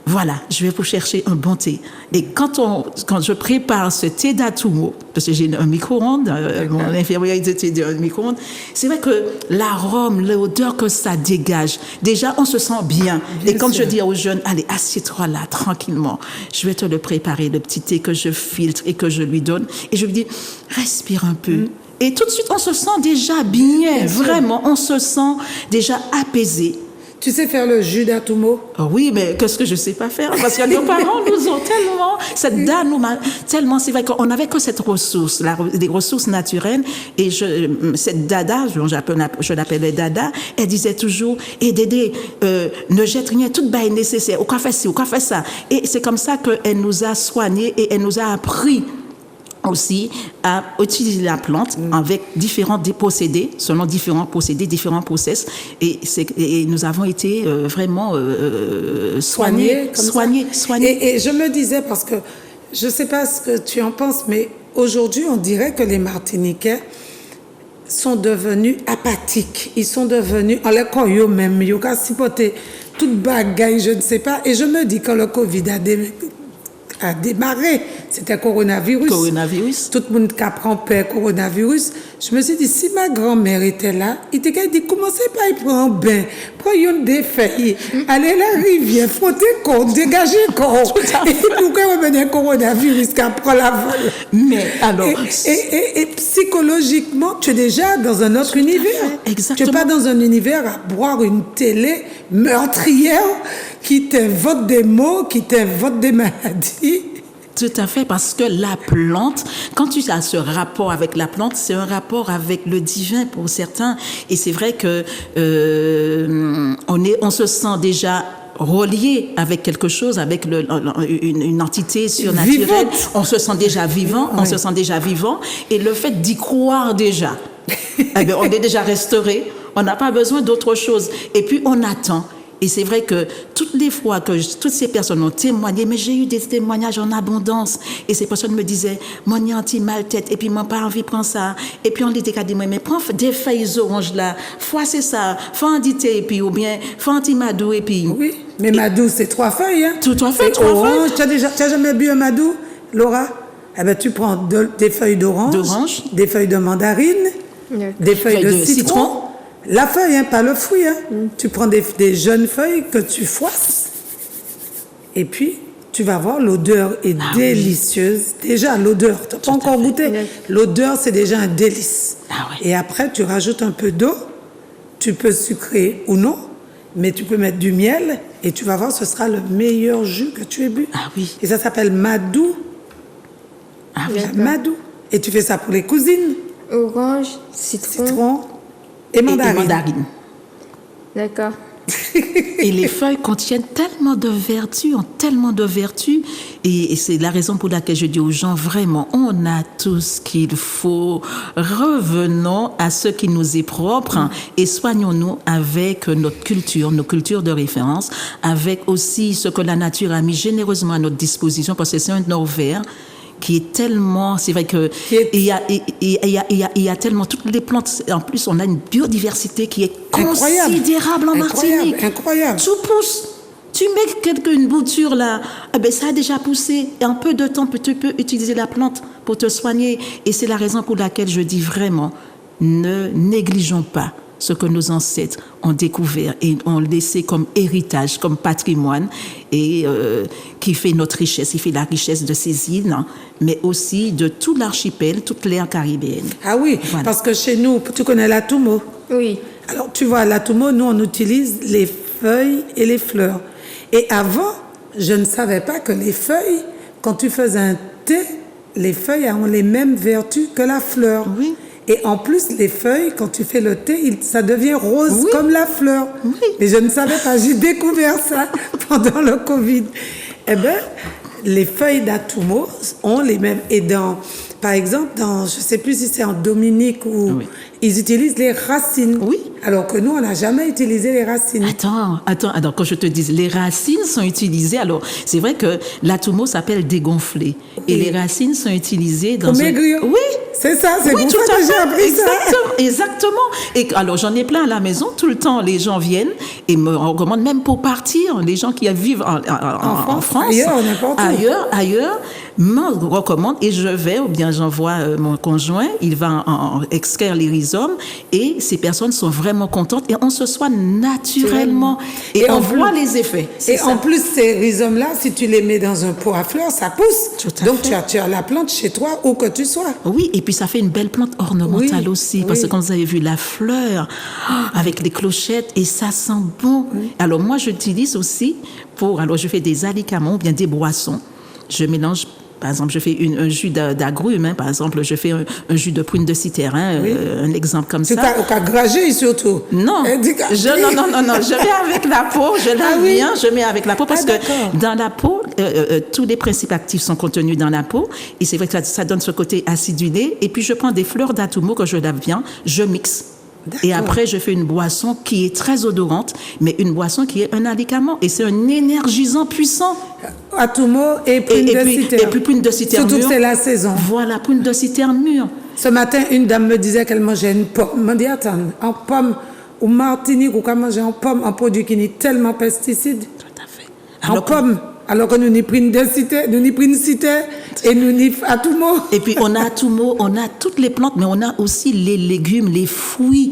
voilà, je vais vous chercher un bon thé. Et quand je prépare ce thé d'Atumo, parce que j'ai un micro-ondes, mon infirmière était un micro-ondes, c'est vrai que l'arôme, l'odeur que ça dégage, déjà on se sent bien. Et quand je dis aux jeunes, allez, assieds-toi là, tranquillement, je vais te le préparer, le petit thé que je filtre et que je lui donne. Et je lui dis, respire un peu. Et tout de suite, on se sent déjà bien, vraiment, on se sent déjà apaisé. Tu sais faire le jus d'Atumo? Oh oui, mais qu'est-ce que je sais pas faire? Parce que nos parents nous ont tellement, cette dame nous m'a tellement, c'est vrai qu'on n'avait que cette ressource, des ressources naturelles. Et cette dada, je l'appelais dada, elle disait toujours, et Dédé, ne jette rien, tout est nécessaire, au café ci, au café ça. Et c'est comme ça qu'elle nous a soignés et elle nous a appris aussi à utiliser la plante avec différents procédés, selon différents procédés, différents process, et nous avons été vraiment soignés. Et je me disais, parce que je ne sais pas ce que tu en penses, mais aujourd'hui, on dirait que les Martiniquais sont devenus apathiques. Ils sont devenus, en l'école, eux-mêmes, ils ont sipoté toute bagaille, je ne sais pas. Et je me dis, quand le Covid a démarré, c'était coronavirus. Tout le monde qui apprend peur coronavirus. Je me suis dit, si ma grand-mère était là, il était dit, commencez pas à prendre un bain, prenez une des feuilles, allez à la rivière, frottez corps, dégagez corps. Et pourquoi revenir coronavirus qui apprend la vol? Mais alors... Et psychologiquement, tu es déjà dans un autre univers. Exactement. Tu n'es pas dans un univers à boire une télé meurtrière qui t'invente des mots, qui t'invente des maladies. Tout à fait, parce que la plante, quand tu as ce rapport avec la plante, c'est un rapport avec le divin pour certains. Et c'est vrai que on se sent déjà relié avec quelque chose, avec une entité surnaturelle. Vivante. On se sent déjà vivant, on se sent déjà vivant. Et le fait d'y croire déjà, eh bien, on est déjà restauré, on n'a pas besoin d'autre chose. Et puis on attend. Et c'est vrai que toutes les fois que toutes ces personnes ont témoigné, mais j'ai eu des témoignages en abondance. Et ces personnes me disaient, mon anti mal tête, et puis mon pas envie de prendre ça. Et puis on les dit, mais prends des feuilles oranges là, c'est ça, fais un dité, et puis ou bien, fais un petit madou, et puis. Oui, mais madou, c'est 3 feuilles, hein? Tout à fait, 3 orange. feuilles. Tu as jamais bu un madou, Laura? Eh ben, tu prends des feuilles d'orange, des feuilles de mandarine, des feuilles de citron. La feuille, hein, pas le fruit. Hein. Tu prends des jeunes feuilles que tu froisses. Et puis, tu vas voir, l'odeur est délicieuse. Oui. Déjà, l'odeur, tu n'as pas encore goûté. Oui. L'odeur, c'est déjà un délice. Oui. Et après, tu rajoutes un peu d'eau. Tu peux sucrer ou non, mais tu peux mettre du miel. Et tu vas voir, ce sera le meilleur jus que tu aies bu. Ah oui. Et ça s'appelle madou. Ah oui. Madou. Et tu fais ça pour les cousines. Orange, citron. Et mandarine. D'accord. Et les feuilles contiennent tellement de vertus, ont tellement de vertus. Et c'est la raison pour laquelle je dis aux gens, vraiment, on a tout ce qu'il faut. Revenons à ce qui nous est propre et soignons-nous avec notre culture, nos cultures de référence, avec aussi ce que la nature a mis généreusement à notre disposition, parce que c'est un or vert qui est tellement, c'est vrai que il y a tellement toutes les plantes. En plus, on a une biodiversité qui est considérable en Martinique. Incroyable. Tout pousse. Tu mets une bouture là, eh ben ça a déjà poussé. Et en peu de temps, tu peux utiliser la plante pour te soigner. Et c'est la raison pour laquelle je dis vraiment, ne négligeons pas ce que nos ancêtres ont découvert et ont laissé comme héritage, comme patrimoine, et qui fait notre richesse, qui fait la richesse de ces îles, hein, mais aussi de tout l'archipel, toute l'aire caribéenne. Ah oui, voilà. Parce que chez nous, tu connais l'Atumo? Oui. Alors tu vois, l'Atumo, nous on utilise les feuilles et les fleurs. Et avant, je ne savais pas que les feuilles, quand tu faisais un thé, les feuilles ont les mêmes vertus que la fleur. Oui. Et en plus, les feuilles, quand tu fais le thé, ça devient rose comme la fleur. Oui. Et je ne savais pas, j'ai découvert ça pendant le Covid. Eh bien, les feuilles d'Atumo ont les mêmes. Et par exemple, je ne sais plus si c'est en Dominique ou ils utilisent les racines. Oui. Alors que nous, on n'a jamais utilisé les racines. Attends, quand je te dis, les racines sont utilisées. Alors, c'est vrai que l'Atumo s'appelle dégonflé. Et les racines sont utilisées dans maigrir. Oui. c'est ça, c'est Oui, pour tout ça à que j'ai fait. appris ça. Exactement. Et alors, j'en ai plein à la maison. Tout le temps, les gens viennent et me recommandent, même pour partir, les gens qui vivent en France, ailleurs, n'importe où. ailleurs, me recommandent et je vais, ou bien j'envoie mon conjoint, il va extraire les rhizomes et ces personnes sont vraiment contentes et on se soigne naturellement et on voit les effets. Et en plus, ces rhizomes-là, si tu les mets dans un pot à fleurs, ça pousse. Tout à Donc, fait. tu as la plante chez toi, où que tu sois. Oui, et puis ça fait une belle plante ornementale Oui, aussi, parce que comme vous avez vu la fleur, avec les clochettes, et ça sent bon. Alors moi, j'utilise aussi alors je fais des alicaments, ou bien des boissons. Je mélange, par exemple, je fais un jus d'agrumes, hein, par exemple, je fais un jus de prune de citron, un exemple comme C'est ça. au cas gragé surtout. Non, Non, je mets avec la peau, je lave bien, je mets avec la peau parce que d'accord. dans la peau, tous les principes actifs sont contenus dans la peau et c'est vrai que ça donne ce côté acidulé et puis je prends des fleurs d'atumo que je lave bien, je mixe. D'accord. Et après, je fais une boisson qui est très odorante, mais une boisson qui est un alicament. Et c'est un énergisant puissant. Atumo et prune de citerne. Et puis prune de citerne Surtout mûre. que c'est la saison. Voilà, prune de citerne mûre. Ce matin, une dame me disait qu'elle mangeait une pomme. Je me dis, attends, en pomme, au Martinique, ou qu'elle mangeait en pomme, un produit qui n'est tellement pesticides. Tout à fait. En pomme. Alors que nous n'y prenons de cité, nous n'y prenons cité et nous n'y atumo. Et puis on a atumo, on a toutes les plantes, mais on a aussi les légumes, les fruits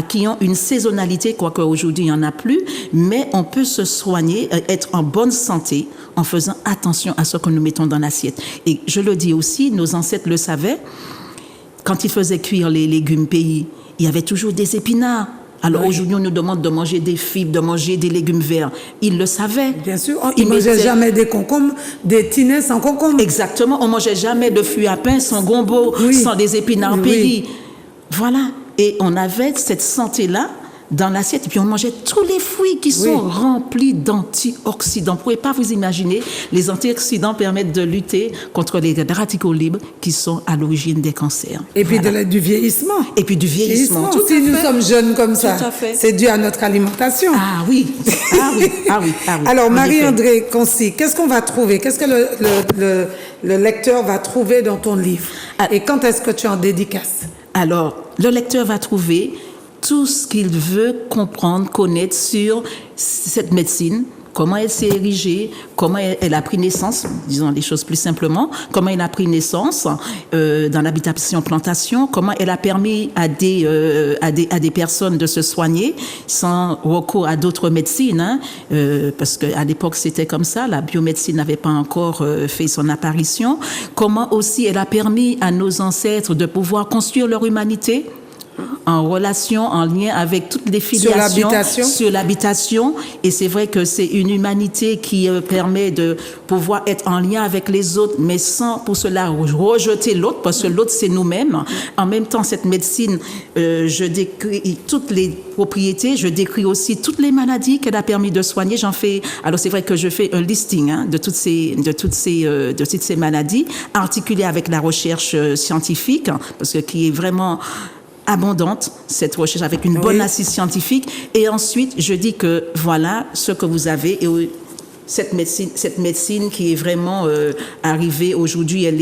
qui ont une saisonnalité, quoique aujourd'hui il n'y en a plus, mais on peut se soigner, être en bonne santé en faisant attention à ce que nous mettons dans l'assiette. Et je le dis aussi, nos ancêtres le savaient, quand ils faisaient cuire les légumes pays, il y avait toujours des épinards. Alors aujourd'hui, on nous demande de manger des fibres, de manger des légumes verts. Ils le savaient. Bien sûr, ils ne mangeaient jamais des concombres, des tinets sans concombres. Exactement, on ne mangeait jamais de fruits à pain sans gombo, sans des épinards pays. Voilà, et on avait cette santé-là dans l'assiette. Et puis on mangeait tous les fruits qui sont remplis d'antioxydants. Vous ne pouvez pas vous imaginer, les antioxydants permettent de lutter contre les radicaux libres qui sont à l'origine des cancers. Et puis Voilà. du vieillissement. Et puis du vieillissement. Tout Si à nous fait. sommes jeunes comme ça, Tout à fait. c'est dû à notre alimentation. Ah oui, ah oui, ah oui, ah oui. Alors, En effet. Marie-André Concy, qu'est-ce qu'on va trouver? Qu'est-ce que le lecteur va trouver dans ton livre? Et quand est-ce que tu en dédicaces? Alors, le lecteur va trouver tout ce qu'il veut comprendre, connaître sur cette médecine, comment elle s'est érigée, comment elle a pris naissance, disons les choses plus simplement, comment elle a pris naissance dans l'habitation-plantation, comment elle a permis à des personnes de se soigner sans recours à d'autres médecines, hein, parce qu'à l'époque c'était comme ça, la biomédecine n'avait pas encore fait son apparition, comment aussi elle a permis à nos ancêtres de pouvoir construire leur humanité, en relation, en lien avec toutes les filiations sur l'habitation. Et c'est vrai que c'est une humanité qui permet de pouvoir être en lien avec les autres, mais sans pour cela rejeter l'autre, parce que l'autre, c'est nous-mêmes. En même temps, cette médecine, je décris toutes les propriétés, je décris aussi toutes les maladies qu'elle a permis de soigner. Alors c'est vrai que je fais un listing de toutes ces maladies, articulées avec la recherche scientifique, parce que qui est vraiment abondante, cette recherche avec une bonne assise scientifique. Et ensuite, je dis que voilà ce que vous avez. Et cette médecine qui est vraiment arrivée aujourd'hui, elle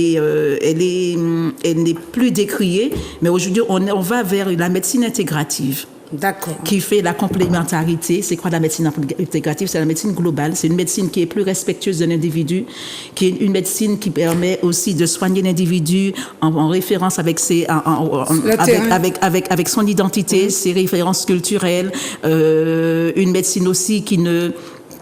n'est plus décriée, mais aujourd'hui, on va vers la médecine intégrative. D'accord. Qui fait la complémentarité. C'est quoi la médecine intégrative? C'est la médecine globale. C'est une médecine qui est plus respectueuse de l'individu, qui est une médecine qui permet aussi de soigner l'individu en référence avec avec son identité, ses références culturelles. Une médecine aussi qui ne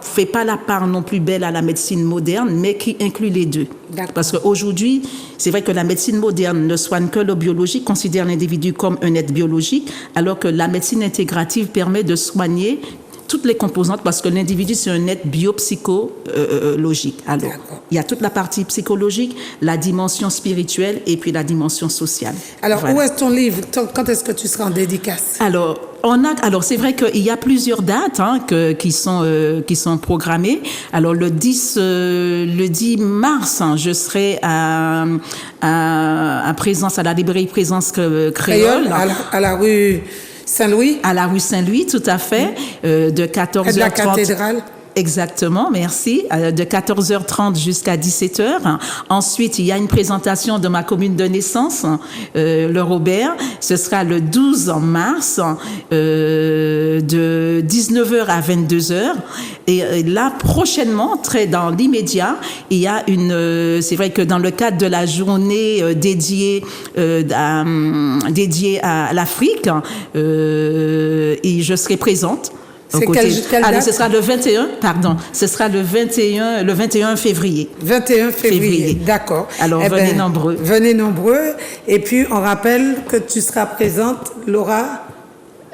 fait pas la part non plus belle à la médecine moderne, mais qui inclut les deux. D'accord. Parce qu'aujourd'hui, c'est vrai que la médecine moderne ne soigne que le biologique, considère l'individu comme un être biologique, alors que la médecine intégrative permet de soigner toutes les composantes, parce que l'individu, c'est un être biopsychologique. Alors, il y a toute la partie psychologique, la dimension spirituelle et puis la dimension sociale. Alors, voilà. où est ton livre? Quand est-ce que tu seras en dédicace? Alors c'est vrai qu'il y a plusieurs dates qui sont programmées. Alors le 10 mars, je serai à Présence, à la librairie Présence Créole. À la rue Saint-Louis. À la rue Saint-Louis, tout à fait, de 14h30. Et de la cathédrale. Exactement, merci. De 14h30 jusqu'à 17h. Ensuite, il y a une présentation de ma commune de naissance, le Robert. Ce sera le 12 mars, de 19h à 22h. Et là, prochainement, très dans l'immédiat, il y a c'est vrai que dans le cadre de la journée dédiée à l'Afrique, et je serai présente. C'est quelle date? Ce sera le 21 février. 21 février, d'accord. Alors, venez nombreux. Venez nombreux. Et puis, on rappelle que tu seras présente, Laura?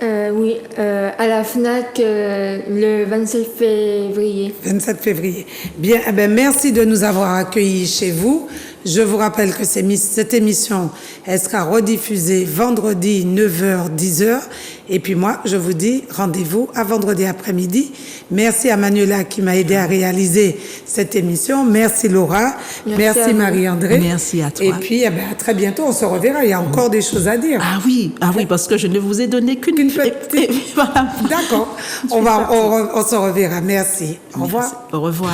Oui, à la FNAC le 27 février. 27 février. Bien, merci de nous avoir accueillis chez vous. Je vous rappelle que cette émission, elle sera rediffusée vendredi 9h, 10h. Et puis moi, je vous dis rendez-vous à vendredi après-midi. Merci à Manuela qui m'a aidé à réaliser cette émission. Merci Laura. Merci Marie-André. Merci à toi. Et puis, à très bientôt, on se reverra. Il y a encore des choses à dire. Ah oui, parce que je ne vous ai donné qu'une petite. Voilà. D'accord. On se reverra. Merci. Au revoir. Au revoir.